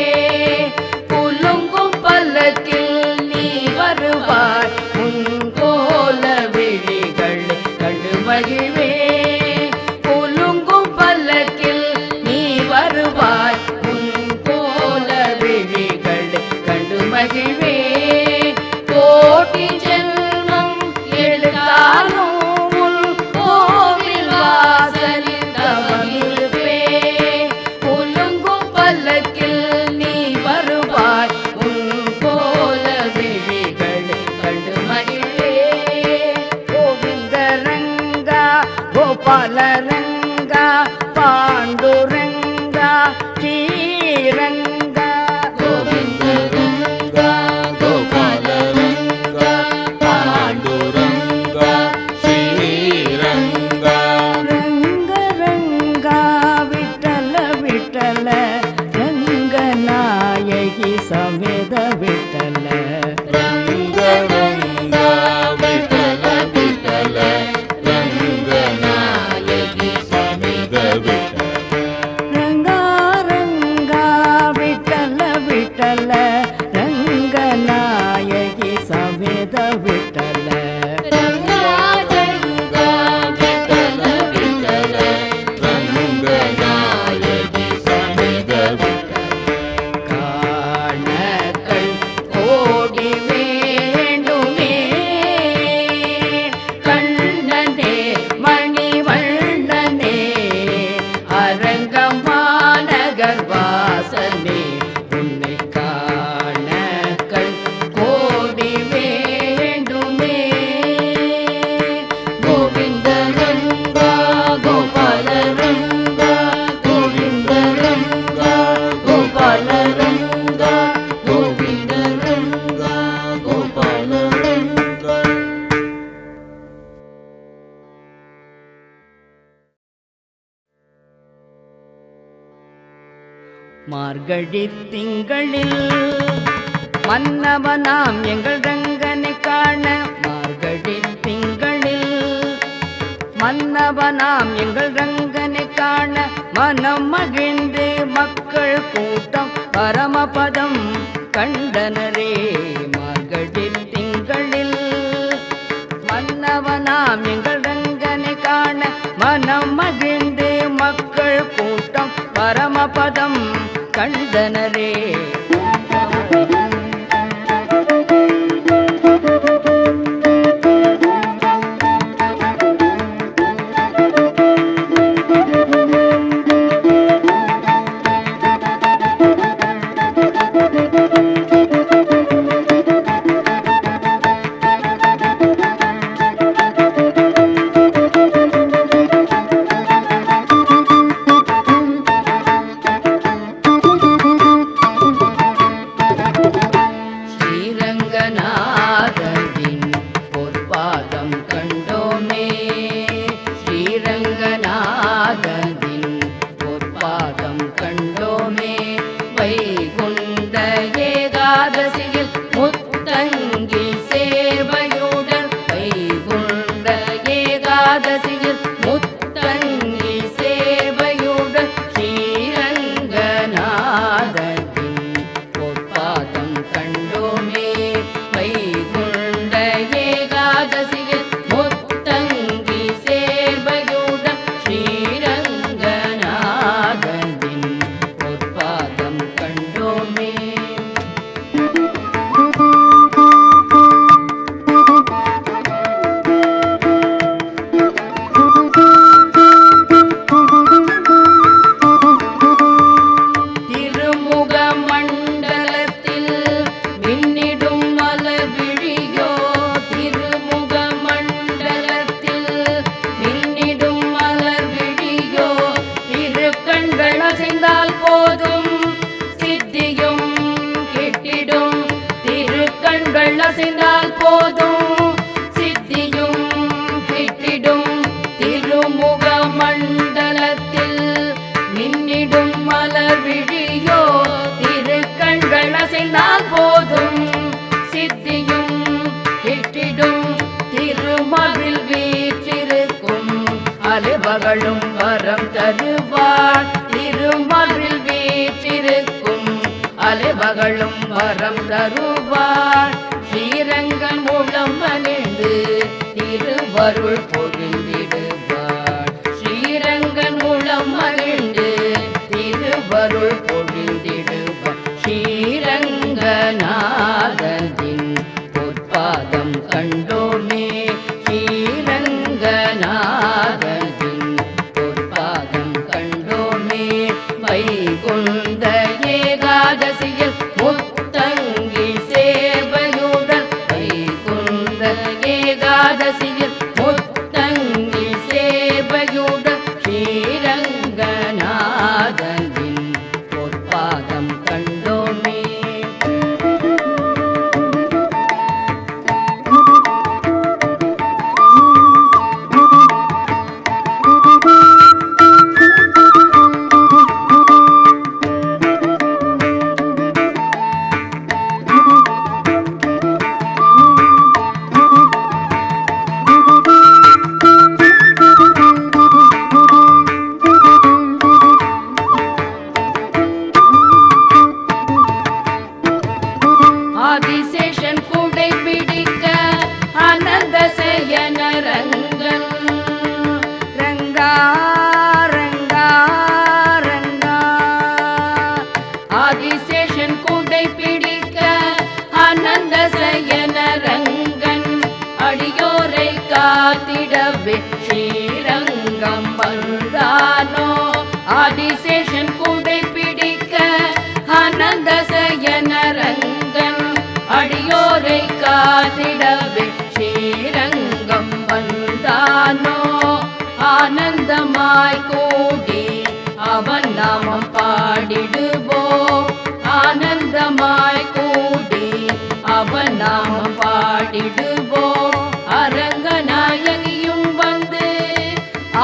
குலுங்கும் பல்லக்கில் நீ வருவாய் உன் கோல விழிகள் கண்டு மகிழ்வே குலுங்கும் பல்லக்கில் நீ வருவாய் உன் கோல விழிகள் கண்டு மகிழ்வே கோடி ஜென்மம் எடுத்தாலும் உன் கோவில் வாசலில் தவமிருப்பே குலுங்கும் பல்லக்கில் நீ வருவாய் உன் கோல விழிகள் கண்டு மகிழ்வே கோவிந்த ரங்கா கோபால ரங்கா பாண்டுரங்கா ஸ்ரீரங்கா கோவிந்த ரங்கா கோபால ரங்கா பாண்டுரங்கா ஸ்ரீரங்கா ரங்க ரங்கா விட்டல விட்டல ரங்கநாயகி சமேத விட்டல ரங்க ரங்கா விட்டல விட்டல ரங்கநாயகி சமேத விட்டல ரங்கா ரங்கா விட்டல விட்டல ரங்கநாயகி சமேத விட்டல ரங்கா ரங்கா விட்டல விட்டல ரங்கநாயகி சமேத விட்டல காண கண் கோடி வேண்டுமே கண்ணனே மணிவண்ணனே அரங்கமாநகர் வாசனே உன்னை காண கண் கோடி வேண்டுமே கோவிந்த ரங்கா கோபால ரங்கா கோவிந்த ரங்கா கோபால ரங்கா கோவிந்த ரங்கா கோபால ரங்கா மார்கழி திங்களில் மன்னவனாம் எங்கள் ரங்கனை காண மார்கழி திங்களில் மன்னவனாம் எங்கள் ரங்கனை காண மனம் மகிழ்ந்து மக்கள் கூட்டம் பரமபதம் கண்டனரே மார்கழி திங்கள் வந்தனரே. ஸ்ரீரங்கநாதரின் பொற்பாதம் கண்டோமே. ஸ்ரீரங்கநாதரின் பொற்பாதம் கண்டோமே. வைகுண்ட ஏகாதசியில் முத்தங்கி சேவையுடன் வைகுண்ட ஏகாதசியில் முத்தங்கி சேவையுடன் ஸ்ரீரங்கநாதரின் பொற்பாதம் கண்டோமே. வைகுண்ட ஏகாதசியில் முத்தங்கி சேவையுடன் ஸ்ரீரங்கநாதரின் பொற்பாதம் கண்டோமே. திருமுக மண்டலத்தில் மின்னிடும் மலர்விழியோ. திருமுக மண்டலத்தில் மின்னிடும் மலர்விழியோ. திருக்கண்கள் அசைந்தால் போதும் சித்தியும் கிட்டிடும். திருக்கண்கள் அசைந்தால் போதும் சித்தியும் கிட்டிடும். திருமுக மண்டலத்தில் மின்னிடும் மலர்விழியோ. திருக்கண்கள் அசைந்தால் போதும் சித்தியும் கிட்டிடும். திருமவில் வீற்றிருக்கும் அலைபகலும் வரம் தருவார். திருமவில் வீற்றிருக்கும் அலைபகலும் வரம் தருவார். ஸ்ரீரங்கன் மூலம் அணிந்து திருவருள் பொழிந்திடுவார். ஸ்ரீரங்கன் மூலம் அணிந்து திருவருள் பொழிந்திடுவார். ஸ்ரீரங்கநாதரின் பொற்பாதம் கண்டோமே. ஸ்ரீரங்கநாதரின் பொற்பாதம் கண்டோமே. வைகுண்ட ஏகாதசியில் முத்தங்கி சேவையுடன் வைகுண்ட ஏகாதசியில் முத்தங்கி சேவையுடன் ஸ்ரீரங்கநாதரின் பொற்பாதம் கண்டோமே. ஆதிசேஷன் கூடை பிடிக்க ஆனந்த சயன ரங்கன். ரங்கா ரங்கா ரங்கா. ஆதிசேஷன் கூடை பிடிக்க ஆனந்த சயன ரங்கன். அடியோரை காத்திடவே ஸ்ரீரங்கம் வந்தானோ. ஆதிசேஷன் கூடை பிடிக்க ஆனந்த சயன ரங்கன். அடியோரை காத்திடவே ஸ்ரீரங்கம் வந்தானோ. ஆனந்தமாய் கூடி அவன் நாமம் பாடிடுவோம். ஆனந்தமாய் கூடி அவன் நாமம் பாடிடுவோம். அரங்கநாயகியும் வந்து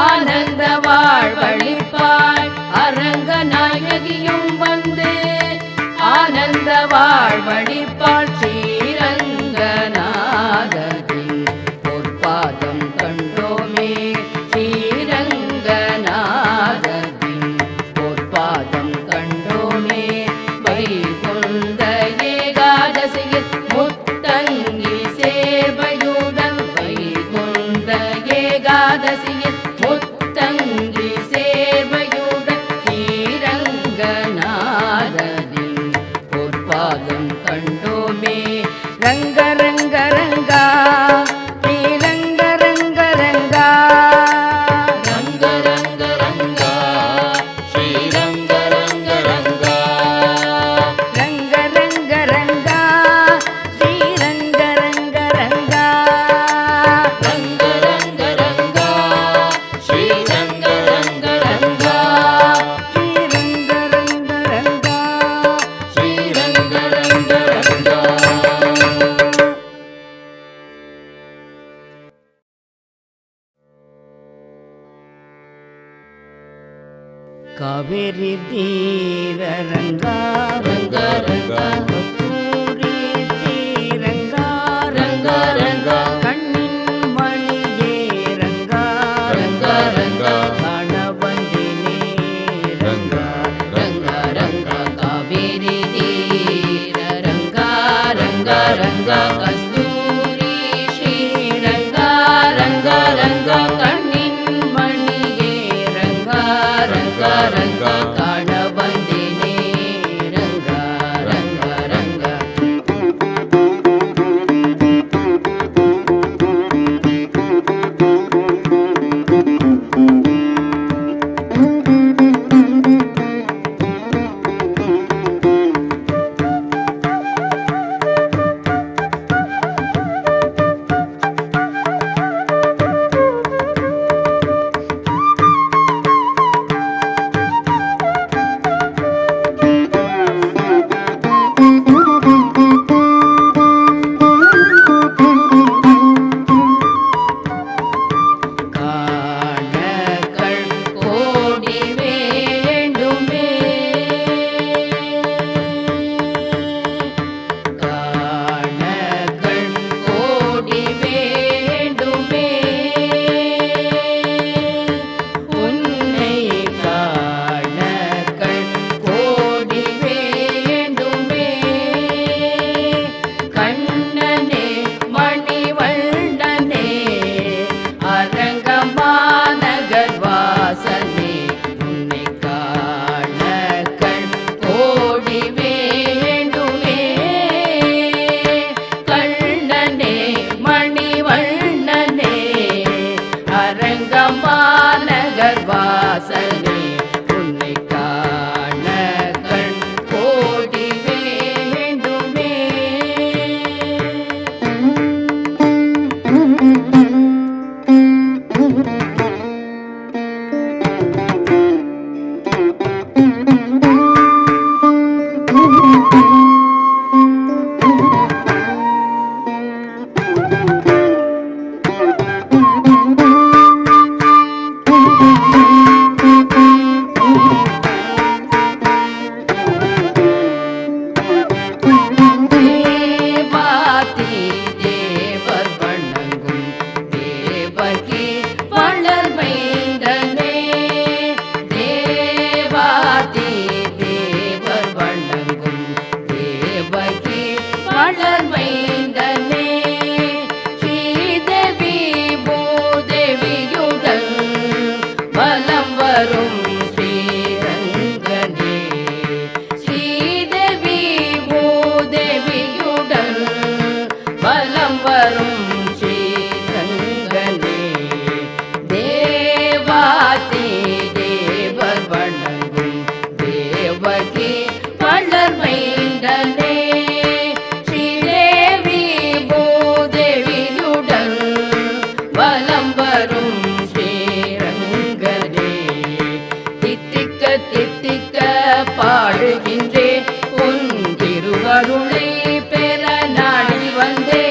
ஆனந்த வாழ்வழிப்பாய். அரங்கநாயகியும் வந்து ஆனந்த வாழ்வழிப்பாள். ஸ்ரீரங்கநாதரின் பொற்பாதம் கண்டோமே. ஸ்ரீரங்கநாதரின் பொற்பாதம் கண்டோமே. வைகுண்ட ஏகாதசியில் முத்தங்கி சேவையுடன் வைகுண்ட ஏகாதசியில் முத்தங்கி சேவையுடன் ஸ்ரீரங்கநாதரின் ரங்க ரங்கா ஸ்ரீரங்க ரங்க ரங்கா ரங்க ரங்க ரங்கா ஸ்ரீரங்க ரங்க ரங்கா ரங்க ரங்க ரங்கா ஸ்ரீரங்க ரங்க ரங்கா ரங்க ரங்க ரங்கா ஸ்ரீரங்க ரங்க ரங்கா ஸ்ரீரங்க ரங்க ரங்கா ஸ்ரீரங்க ரங்க ரங்கா காவேரி தீர ரங்கா ரங்கா ரங்கா கஸ்தூரி ஸ்ரீரங்கா ரங்கா ரங்கா கண்ணின் மணியே ரங்கா ரங்கா ரங்கா கணவந்தினே ரங்கா ரங்கா ரங்கா காவேரி தீர ரங்கா ரங்கா ரங்கா கஸ்தூரி ஸ்ரீரங்கா ரங்கா ரங்கா கண்ணின் மணியே ரங்கா ரங்கா ரங்கா காண வந்தேனே ரங்கா ரங்கா ரங்கா காணக்கள் கோடி வேண்டுமே காணக்கள் கோடி வேண்டுமே உன்னை காணக்கள் கோடி வேண்டுமே கண்ணனே மணிவண்ணனே அரங்கமாநகர் வாசனே உன்னை காண கண் கோடி வேண்டுமே கண்ணனே மணிவண்ணனே அரங்கமாநகர் வாசனே உன்னை காண கண் கோடி வேண்டுமே தேவாதி தேவர் வணங்கும் தேவகி வளர்மைந்தனே தேவாதி தேவர் வணங்கும் தேவகி வளர்மைந்தனே ஸ்ரீதேவி பூதேவியுடன் வலம் வரும் ஸ்ரீரங்கனே ஸ்ரீதேவி பூதேவியுடன் வலம் வரும் ஸ்ரீரங்கனே தேவாதி தேவர் வணங்கும் தேவகி வளர்மைந்தனே ஸ்ரீதேவி பூதேவியுடன் வலம் வரும் ஸ்ரீரங்கனே தித்திக்க தித்திக்க பாடுகின்றேன் உன் திருவருளை பெற நாடி வந்தே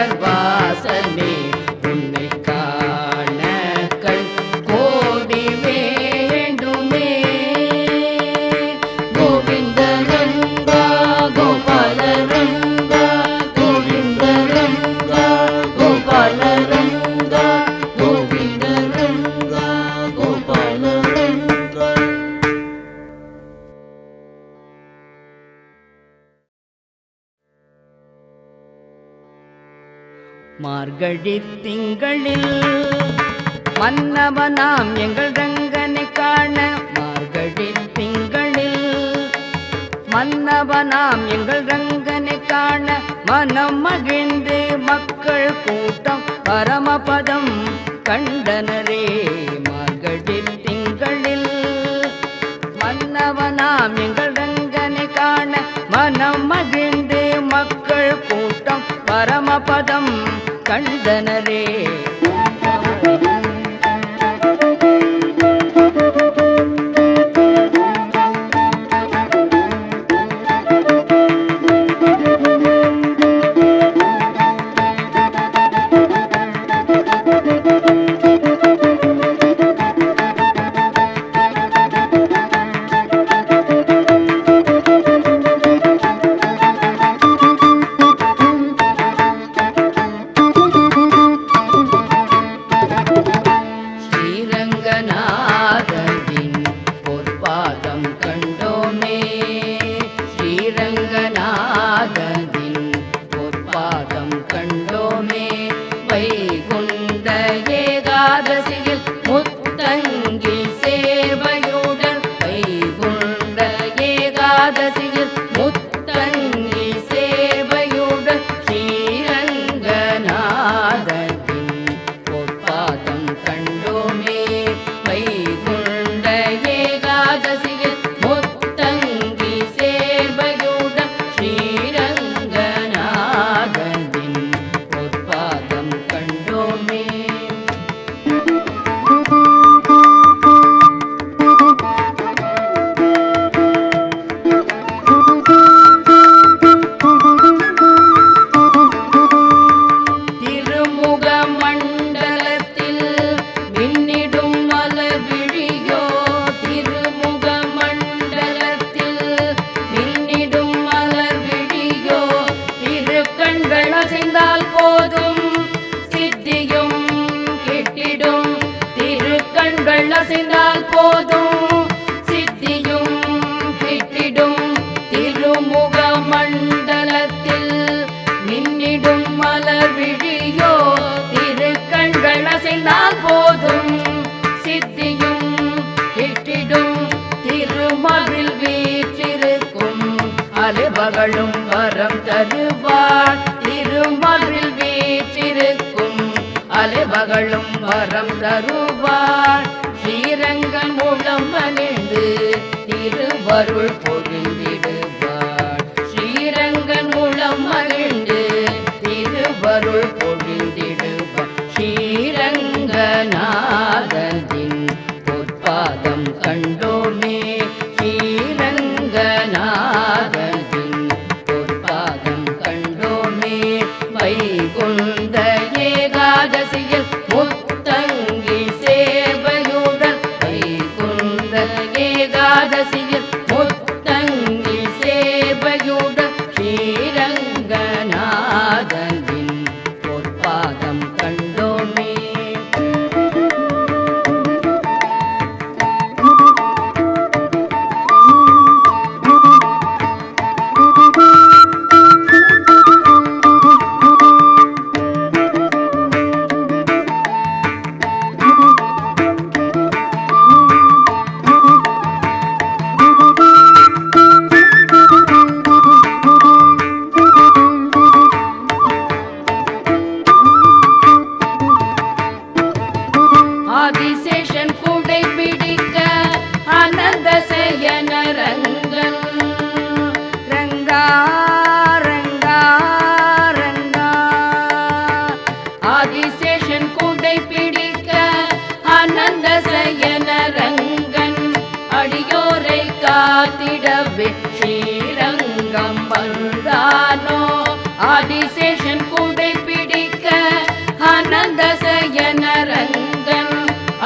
தேவர் வாசனே உன்னை காண கண் கோடி வேண்டுமே. கோவிந்த ரங்கா கோபால ரங்கா கோவிந்த ரங்கா கோபால ரங்கா கோவிந்த ரங்கா கோபால ரங்கா. மார்கழி திங்களில் மன்னவனாம் எங்கள் ரங்கனை காண. மார்கழி திங்களில் மன்னவனாம் எங்கள் ரங்கனை காண மனம் மகிழ்ந்து மக்கள் கூட்டம் பரமபதம் கண்டனரே. மார்கழி திங்களில் மன்னவனாம் எங்கள் ரங்கனை காண மனம் மகிழ்ந்து மக்கள் கூட்டம் பரமபதம் கண்டனரே. ஸ்ரீரங்கநாதனின் பொற்பாதம் கண்டோமே. ஸ்ரீரங்கநாதனின் பொற்பாதம் கண்டோமே. வைகுண்ட ஏகாதசியில் முத்தங்கி சேவையுடன் வைகுண்ட ஏகாதசியில் முத்தங்கி சேவையுடன் ஸ்ரீரங்கநாதனின் பொற்பாதம் கண்டோமே. வைகுண்ட ஏகாதசியில் முத்தங்கி சேவையுடன் ஸ்ரீரங்கநாதனின் பொற்பாதம் கண்டோமே. திருமுக மண்டலத்தில் மின்னிடும் மலர்விழியோ. திருமுக மண்டலத்தில் மின்னிடும் மலர்விழியோ. திருக்கண்கள் அசைந்தால் போதும் சித்தியும் கிட்டிடும். திருக்கண்கள் அசைந்தால் போதும் சித்தியும் கிட்டிடும். திருமுக மண்டலத்தில் மின்னிடும் மலர்விழியோ. திருக்கண்கள் அசைந்தால் போதும் சித்தியும் கிட்டிடும். திருமவில் வீற்றிருக்கும் அலைபகலும் வரம் தருவாள். திருமவில் வீற்றிருக்கும் அலைபகலும் வரம் தருவாள். ஸ்ரீரங்கன் மூலம் மகிழ்ந்து திருவருள் பொழிந்திடுவாள். ஸ்ரீரங்கன் மூலம் மகிழ்ந்து திருவருள் பொழிந்திடுவாள். ஸ்ரீரங்கநாதனின் பொற்பாதம் கண்டோமே. ஸ்ரீரங்கநாதனின் பொற்பாதம் கண்டோமே. வைகுண்ட ஏகாதசியில் முத்தங்கி சேவையுடன் வைகுண்ட ஏகாதசியில் முத்தங்கி சேவையுடன் ஸ்ரீரங்கநாதனின் பொற்பாதம் கண்டோமே. ஆதிசேஷன் கூடை பிடிக்க ஆனந்த சயன ரங்கன். ரங்கா ரங்கா ரங்கா. ஆதிசேஷன் கூடை பிடிக்க ஆனந்த சயன ரங்கன். அடியோரை காத்திடவே ஸ்ரீரங்கம் வந்தானோ. ஆதிசேஷன் கூடை பிடி சயனரங்கன்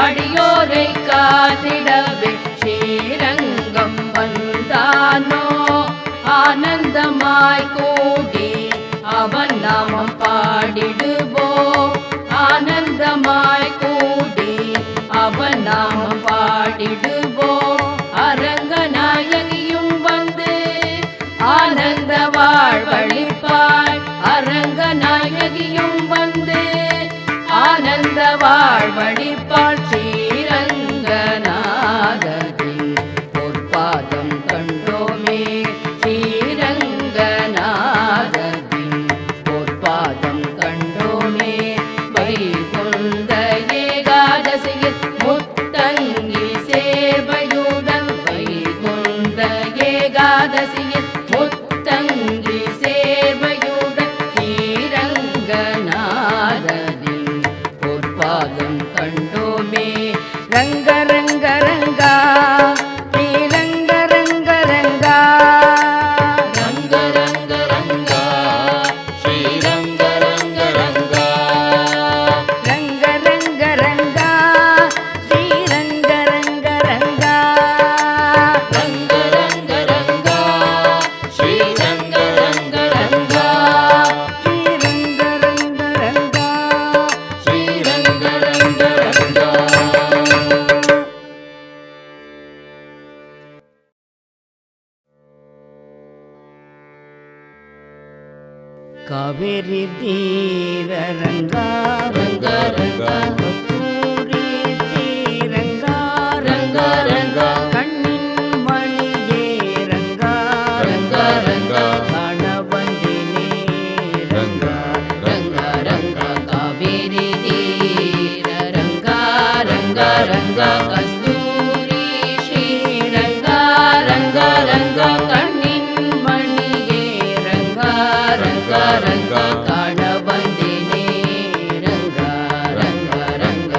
அடியோரை காத்திடவே ஸ்ரீரங்கம் வந்தானோ ஆனந்தமாய் கூடி அவன் நாமம் பாடிடுவோம் ஆனந்தமாய் கூடி அவன் நாமம் பாடிடுவோம் அரங்கநாயகியும் வந்து ஆனந்த வாழ்வழிப்பாய் அரங்கநாயகியும் வந்து ஆனந்த வாழ்வழிப்பாள் ஸ்ரீரங்கநாதரின் பொற்பாதம் கண்டோமே ஸ்ரீரங்கநாதரின் பொற்பாதம் கண்டோமே வைகுந்த ஏகாதசியில் முத்தங்கி சேவையுடன் வைகுந்த ஏகாதசியில் முத்தங்கி சேவையுடன் ஸ்ரீரங்கநாதரின் பொற்பாதம் கண்டோமே ரங்க ரங்க ரங்கா ஸ்ரீரங்க ரங்க ரங்கா ரங்க ரங்க ரங்கா ஸ்ரீரங்க ரங்க ரங்கா ரங்க ரங்க ரங்கா ஸ்ரீரங்க ரங்க ரங்கா ரங்க ரங்க ரங்கா ஸ்ரீரங்க ரங்க ரங்கா ஸ்ரீரங்க ரங்க ரங்கா ஸ்ரீரங்க ரங்க ரங்கா காவேரி தீர ரங்கா ரங்க ரங்கா கஸ்தூரி ஸ்ரீரங்கா ரங்க ரங்கா கண்ணின் மணியே ரங்கா ரங்க ரங்கா காணவந்தினே ரங்கா ரங்க ரங்க காவேரி தீர ரங்கா ரங்க ரங்க கஸ்தூரி ஸ்ரீரங்கா ரங்க ரங்க கண்ணின் மணியே ரங்கா ரங்க ரங்க காண வந்தினே ரங்கா ரங்க ரங்க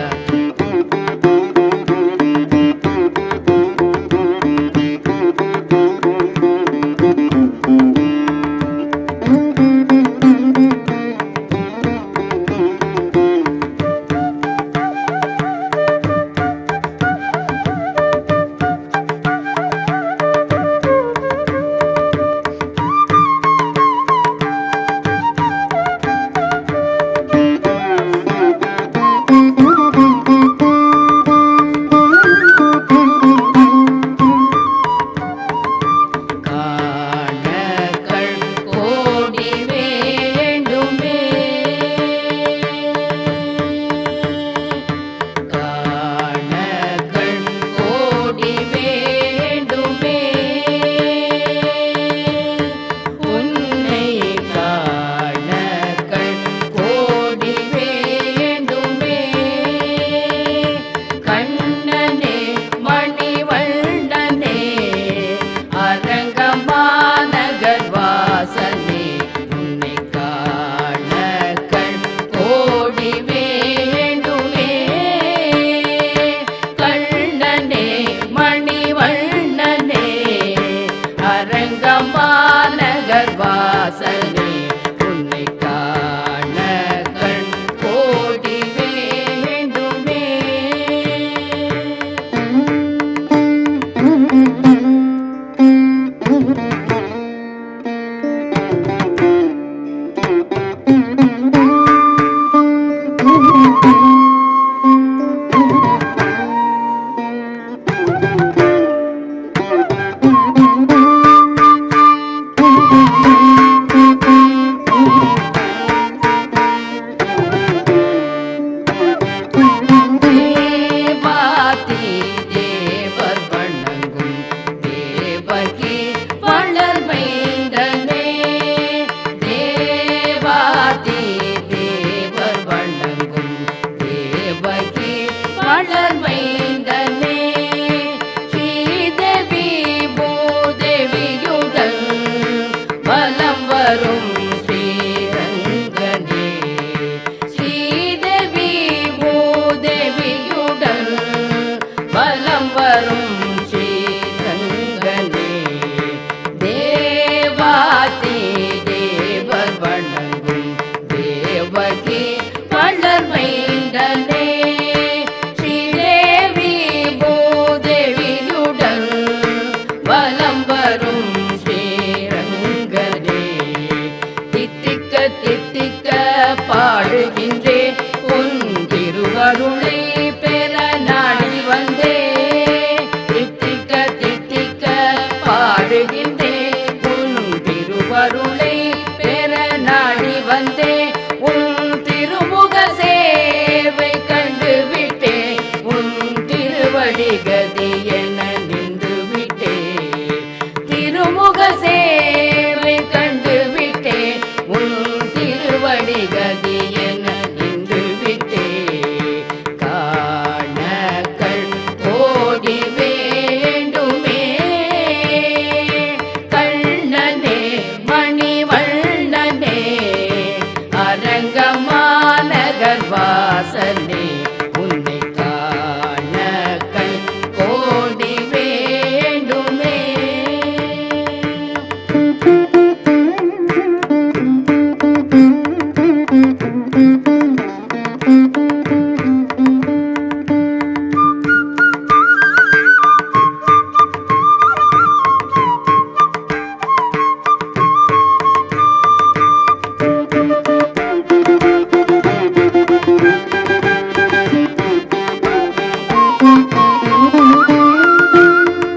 காணக்கள் கோடி வேண்டுமே காணக்கள் கோடி வேண்டுமே உன்னை காணக்கள் கோடி வேண்டுமே கண்ணனே மணிவண்ணனே அரங்கமாநகர் வாசனே உன்னை காண கண் கோடி வேண்டுமே கண்ணனே மணிவண்ணனே அரங்கமாநகர் வாசனே உன்னை காண கண் கோடி வேண்டுமே தேவாதி தேவர் வணங்கும் தேவகி வளர்மைந்தனே தேவாதி தேவர் வணங்கும் தேவகி வளர்மைந்தனே ஸ்ரீதேவி பூதேவியுடன் வலம் வரும் ஸ்ரீரங்கனே ஸ்ரீதேவி பூதேவியுடன் வலம் வரும் ஸ்ரீரங்கனே தேவாதி தேவர் வணங்கும் தேவகி வளர்மைந்தனே பாடுகின்றே உன் திருவருளை பெற நாடி வந்தே தித்திக்க தித்திக்க பாடுகின்றே உன் திருவருளை பெற நாடி வந்தே உன் திருமுக சேவை கண்டு விட்டே உன் திருவடி கதி என நின்று விட்டே திருமுக சேவை கண்டு விட்டே உன் திருவடி கதி என நின்று விட்டே காணக்கள் கோடி வேண்டுமே கண்ணனே மணிவண்ணனே அரங்கமாநகர் வாசனே உன்னை காண கண் கோடி வேண்டுமே.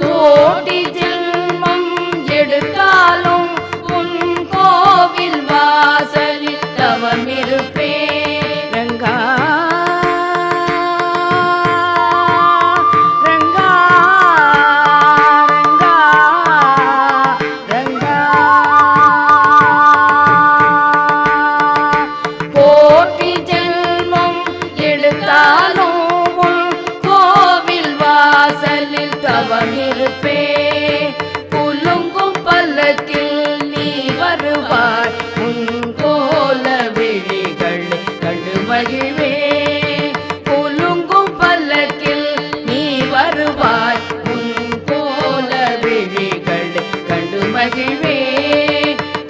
கோடி ஜென்மம் எடுத்தாலும் உன் கோவில் வாசலில் தவம் இருப்பேன் ரங்கா ரங்கா ரங்கா ரங்கா கோடி ஜென்மம் எடுத்தாலும் உன் கோவில் வாசலில் தவம் இருப்பேன் புலுங்கும் பல்லக்கில் நீ வருவாய் உன் கோல விழிகள் கண்டு மகிழ்வே புலுங்கும் பல்லக்கில் நீ வருவாய் உன் கோல விழிகள் கண்டு மகிழ்வே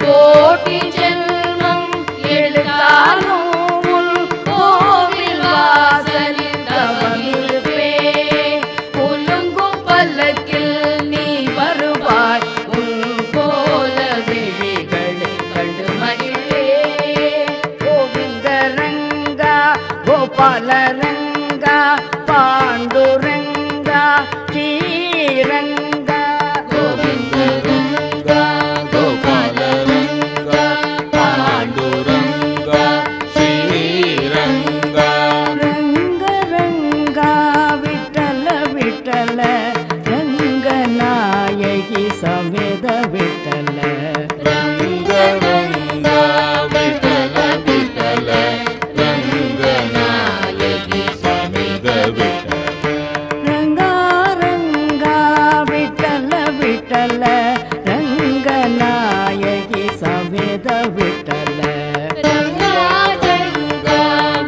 கோடி ஜென்மம் எடுத்தாலும் உன் கோவில் வாசலில் தவம் இருப்பேன் புலுங்கும் பல்லக்கில் நீ வருவாய் உன் கோல விழிகள் கண்டு மகிழ்வே கோவிந்த ரங்கா கோபால ரங்கா பாண்டுரங்கா ஸ்ரீரங்கா கோவிந்த ரங்கா கோபால ரங்கா பாண்டுரங்கா ஸ்ரீரங்கா ரங்க ரங்கா விட்டல விட்டல ரங்கநாயகி சமேத விட்டல ரங்க ரங்கா விட்டல விட்டல ரங்கநாயகி சமேத விட்டல ரங்கா ரங்கா விட்டல விட்டல ரங்கநாயகி சமேத விட்டல ரங்கா ரங்கா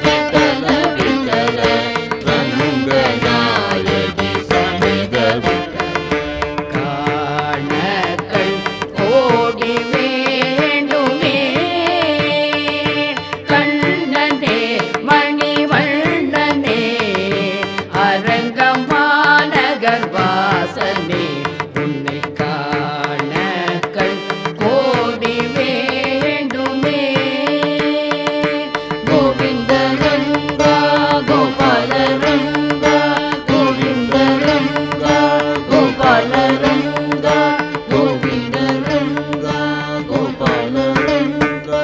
விட்டல விட்டல ரங்கநாயகி சமேத விட்டல காணக்கள் கோடி வேண்டுமே கண்ணனே மணிவண்ணனே அரங்கமாநகர் வாசனே உன்னை காண கண் கோடி வேண்டுமே கோவிந்த ரங்கா கோபால ரங்கா கோவிந்த ரங்கா கோபால ரங்கா கோவிந்த ரங்கா கோபால ரங்கா.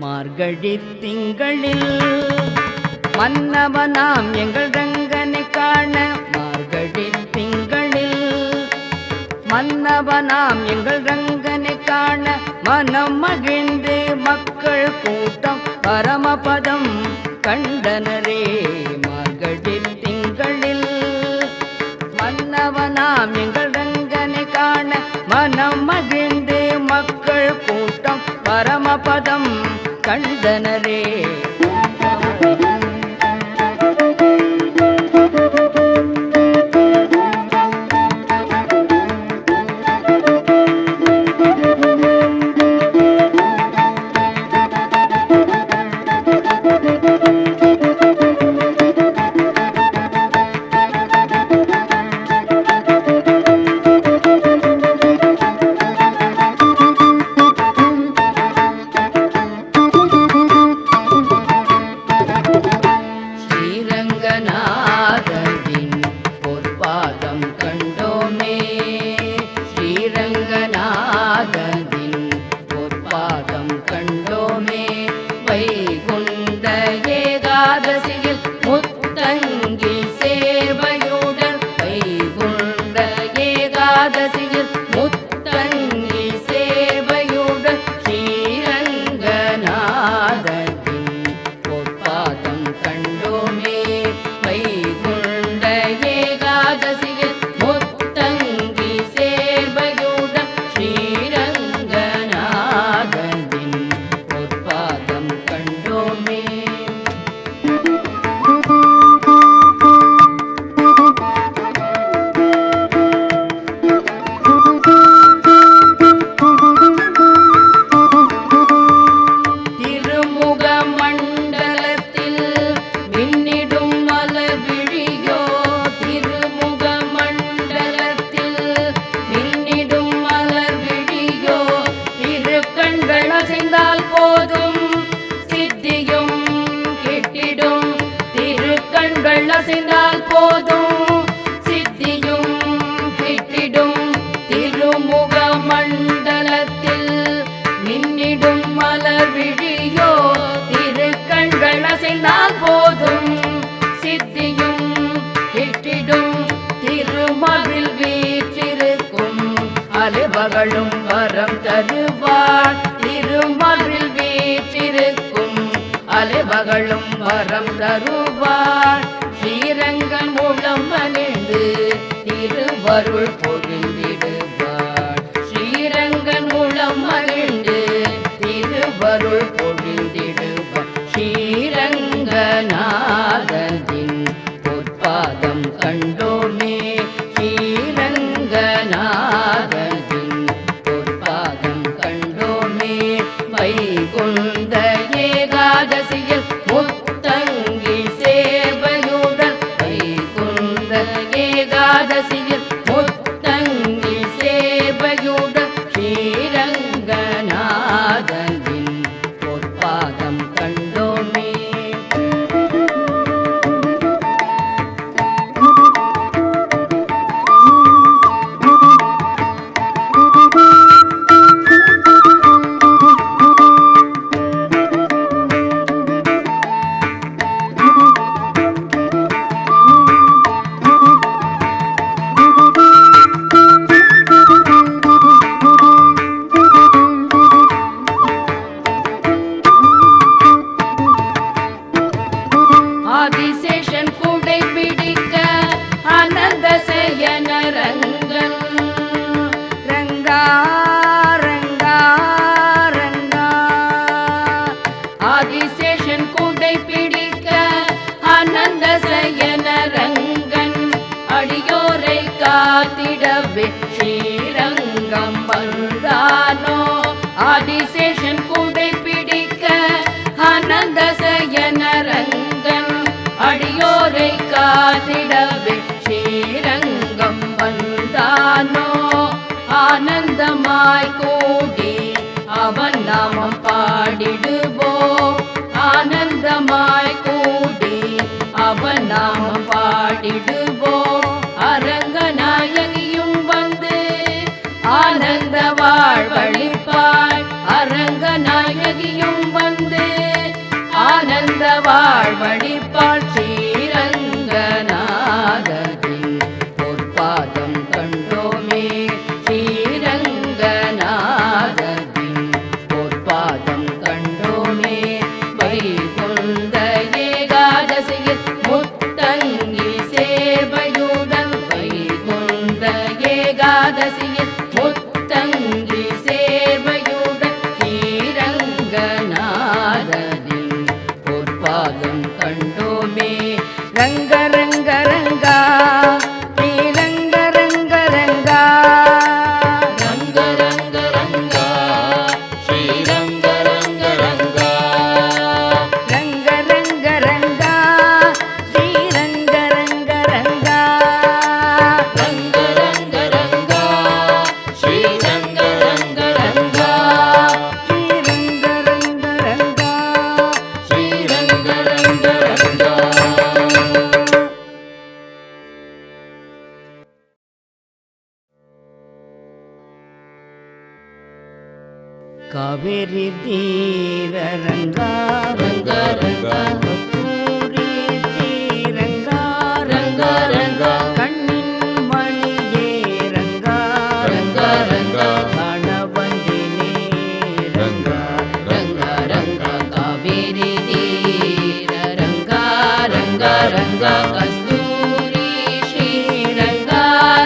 மார்கழி திங்களில் மன்னவனாம் எங்கள் ரங்கனை காண மார்கழி திங்களில் மன்னவனாம் எங்கள் ரங்கனை காண மனம் மகிழ்ந்து மக்கள் கூட்டம் பரமபதம் கண்டனரே மார்கழி திங்களில் மன்னவனாம் எங்கள் ரங்கனை காண மனம் மகிழ்ந்து மக்கள் கூட்டம் பரமபதம் கண்டனரே அலைமகளும் வரம் தருவாள் திருமார்பில் வீற்றிருக்கும் அலைமகளும் வரம் தருவாள் ஸ்ரீரங்கன் மூலம் அணிந்து திருவருள் பொழிந்திடுவாள் ஸ்ரீரங்கன் மூலம் அணிந்து திருவருள் பொழிந்திடுவாள் ஸ்ரீரங்கநாதனின் பொற்பாதம் கண்டோமே ஸ்ரீரங்கநாதனின் பொற்பாதம் கண்டோமே வைகுந்த ஏகாதசியில் முத்தங்கி சேவையுடன் வைகுந்த ஏகாதசியில் முத்தங்கி சேவையுடன் ஸ்ரீரங்கநாதனின் பொற்பாதம் கண்டோமே. ஆதிசேஷன் கூடை பிடிக்க ஆனந்த சயன ரங்கன் ரங்கா ரங்கா ரங்கா ஆதிசேஷன் கூடை பிடிக்க ஆனந்த சயன ரங்கன் அடியோரை காத்திடவே ஸ்ரீரங்கம் வந்தானோ ஆதிசேஷன் கூடை பிடிக்க ஆனந்த சயன ரங்கன் அடியோரை காத்திடவே ஸ்ரீரங்கம் வந்தானோ ஆனந்தமாய் கூடி அவன் நாமம் பாடிடுவோம் ஆனந்தமாய் கூடி அவன் நாமம் பாடிடுவோம் அரங்கநாயகியும் வந்து ஆனந்த வாழ்வழிப்பாய் அரங்கநாயகியும் வந்து ஆனந்த வாழ்வழிப்பாள் ஸ்ரீரங்கநாதனின் பொற்பாதம் கண்டோமே ஸ்ரீரங்கநாதனின் பொற்பாதம் கண்டோமே வைகுந்த ஏகாதசியில் முத்தங்கி சேவையுடன் வைகுந்த ஏகாதசியில் முத்தங்கி சேவையுடன் ஸ்ரீரங்கநாதனின் பொற்பாதம் கண்டோமே ரங்க ரங்க ரங்கா ஸ்ரீரங்க ரங்க ரங்கா ரங்க ரங்க ரங்கா ஸ்ரீரங்க ரங்க ரங்கா ரங்க ரங்க ரங்கா ஸ்ரீரங்க ரங்க ரங்கா ரங்க ரங்க ரங்கா ஸ்ரீரங்க ரங்க ரங்கா ஸ்ரீரங்க ரங்க ரங்கா ஸ்ரீரங்க ரங்க ரங்கா. காவேரி தீர ரங்கா ரங்க ரங்கா கஸ்தூரி ஸ்ரீரங்கா ரங்க ரங்கா கண்ணின் மணியே ரங்கா ரங்க ரங்கா கணவந்தினே ரங்கா ரங்கா ரங்கா காவேரி தீர ரங்கா ரங்கா ரங்கா கஸ்தூரி ஸ்ரீரங்கா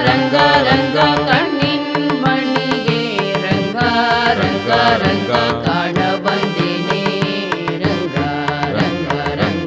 ரங்கா ரங்கா கண்ணின் மணியே ரங்கா ரங்கா ரங்கா கணவந்தினே ரங்கா ரங்கா ரங்கா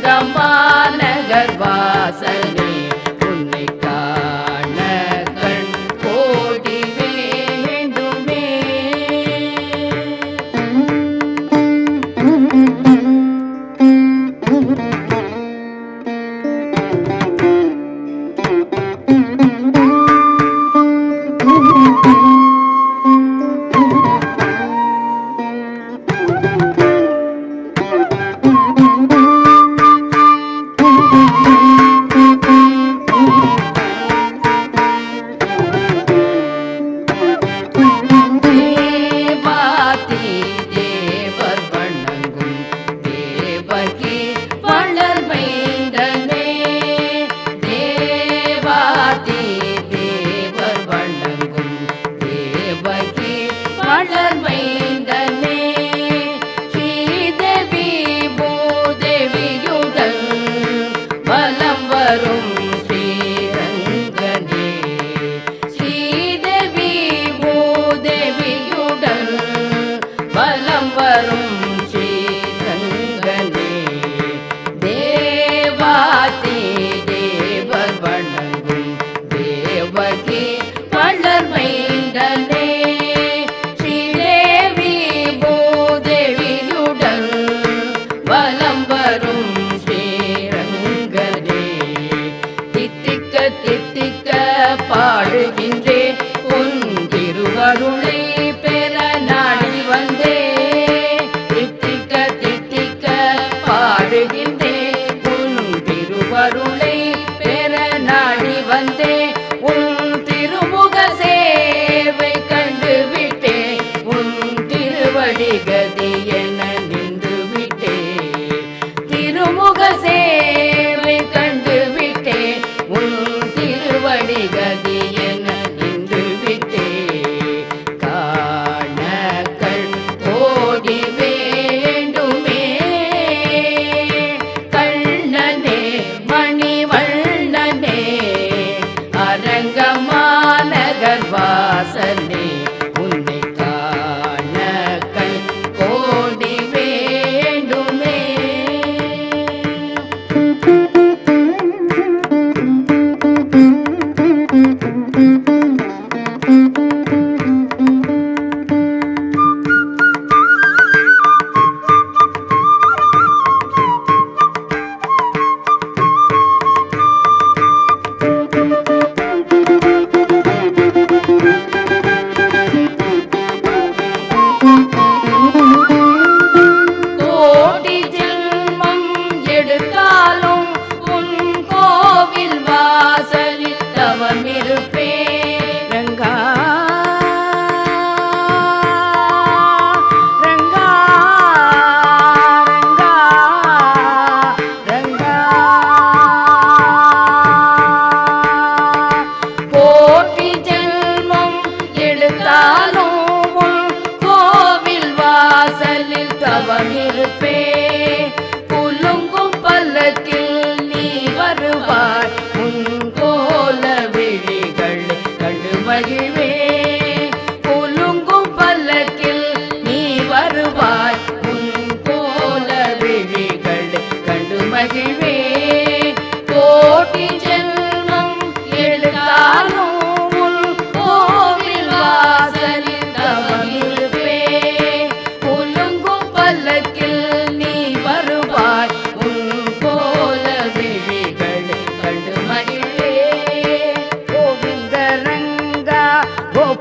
ரங்கமாநகர் வாசனே உன்னை காண கண் கோடி வேண்டுமே.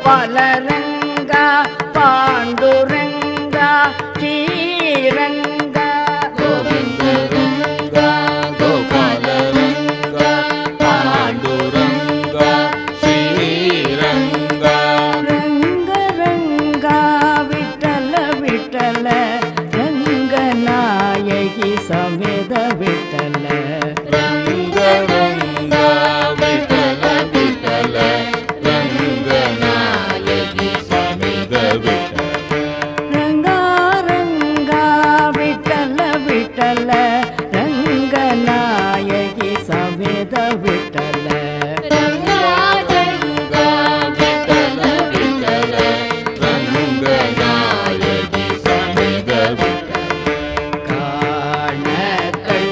गोपालरंगा पांडुरंगा श्रीरंगा गोविंदरंगा गोपालरंगा पांडुरंगा श्रीरंगा रंग रंगा विठ्ठल विठ्ठल रंगनायकी समेत विठ्ठल रंग रंगा विठ्ठल विठ्ठल रंगनायकी समेत विठ्ठल रंगा रंगा विठ्ठल विठ्ठल रंगनायकी समेत विठ्ठल रंगा रंगा विठ्ठल विठ्ठल रंगनायकी समेत विठ्ठल काणकल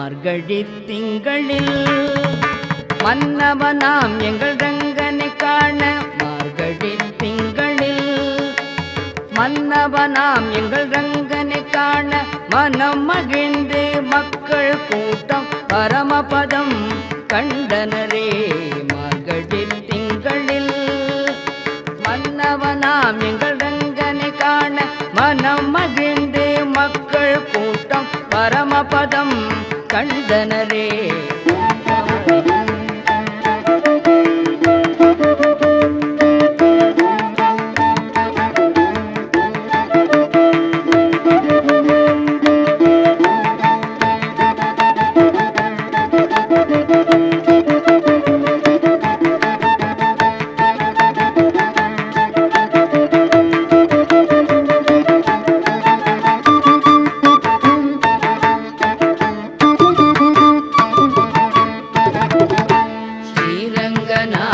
மார்கழி திங்களில் மன்னவனாம் எங்கள் ரங்கனை காண மார்கழி திங்களில் மன்னவனாம் எங்கள் ரங்கனை காண மனம் மகிழ்ந்து மக்கள் கூட்டம் பரமபதம் கண்டனரே. மார்கழி திங்களில் மன்னவனாம் எங்கள் ரங்கனை காண மனம் மகிழ்ந்து மக்கள் கூட்டம் பரமபதம் கண்டனரே.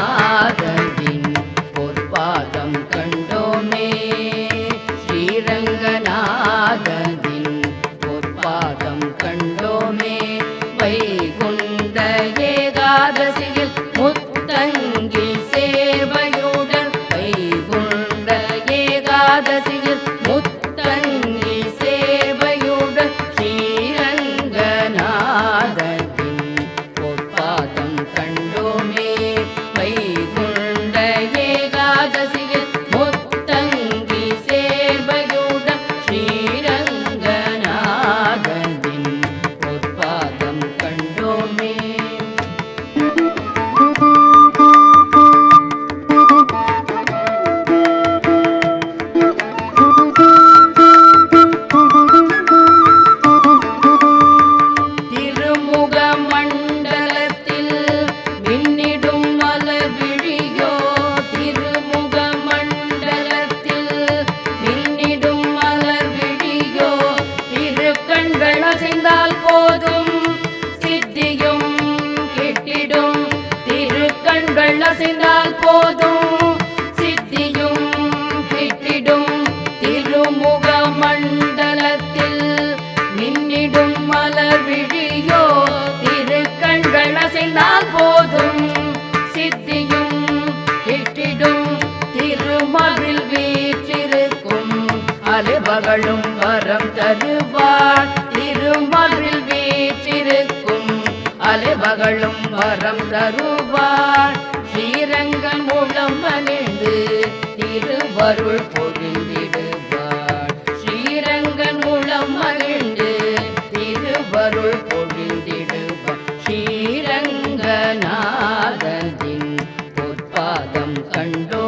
ஸ்ரீரங்கநாதனின் பொற்பாதம் கண்டோமே ஸ்ரீரங்கநாதனின் பொற்பாதம் கண்டோமே. வைகுண்ட ஏகாதசியில் முத்தங்கி சேவையுடன் வைகுண்ட ஏகாதசியில் முத்தங்கி சேவையுடன் ஸ்ரீரங்கநாதனின் பொற்பாதம் கண்டோமே. வைகுண்ட ஏகாதசியில் முத்தங்கி சேவையுடன் ஸ்ரீரங்கநாதனின் பொற்பாதம் கண்டோமே. திருமுக மண்டலத்தில் மின்னிடும் மலர் விழியோ திருமுக மண்டலத்தில் மின்னிடும் மலர் விழியோ திருக்கண்கள் அசைந்தால் போதும் சித்தியும் கிட்டிடும் திருக்கண்கள் அசைந்தால் போதும் சித்தியும் கிட்டிடும். திருமுக மண்டலத்தில் மின்னிடும் மலர் விழியோ திருக்கண்கள் அசைந்தால் போதும் சித்தியும் கிட்டிடும். திருமவில் வீற்றிருக்கும் அலைபகலும் வரம் தருவாள் திருமவில் வீற்றிருக்கும் அலைபகலும் வரம் தருவாள். ஸ்ரீரங்கன் மூலம் மகிழ்ந்து திருவருள் பொழிந்திடுவாள் ஸ்ரீரங்கன் மூலம் மகிழ்ந்து திருவருள் பொழிந்திடுவாள். ஸ்ரீரங்கநாதனின் பொற்பாதம் கண்டோ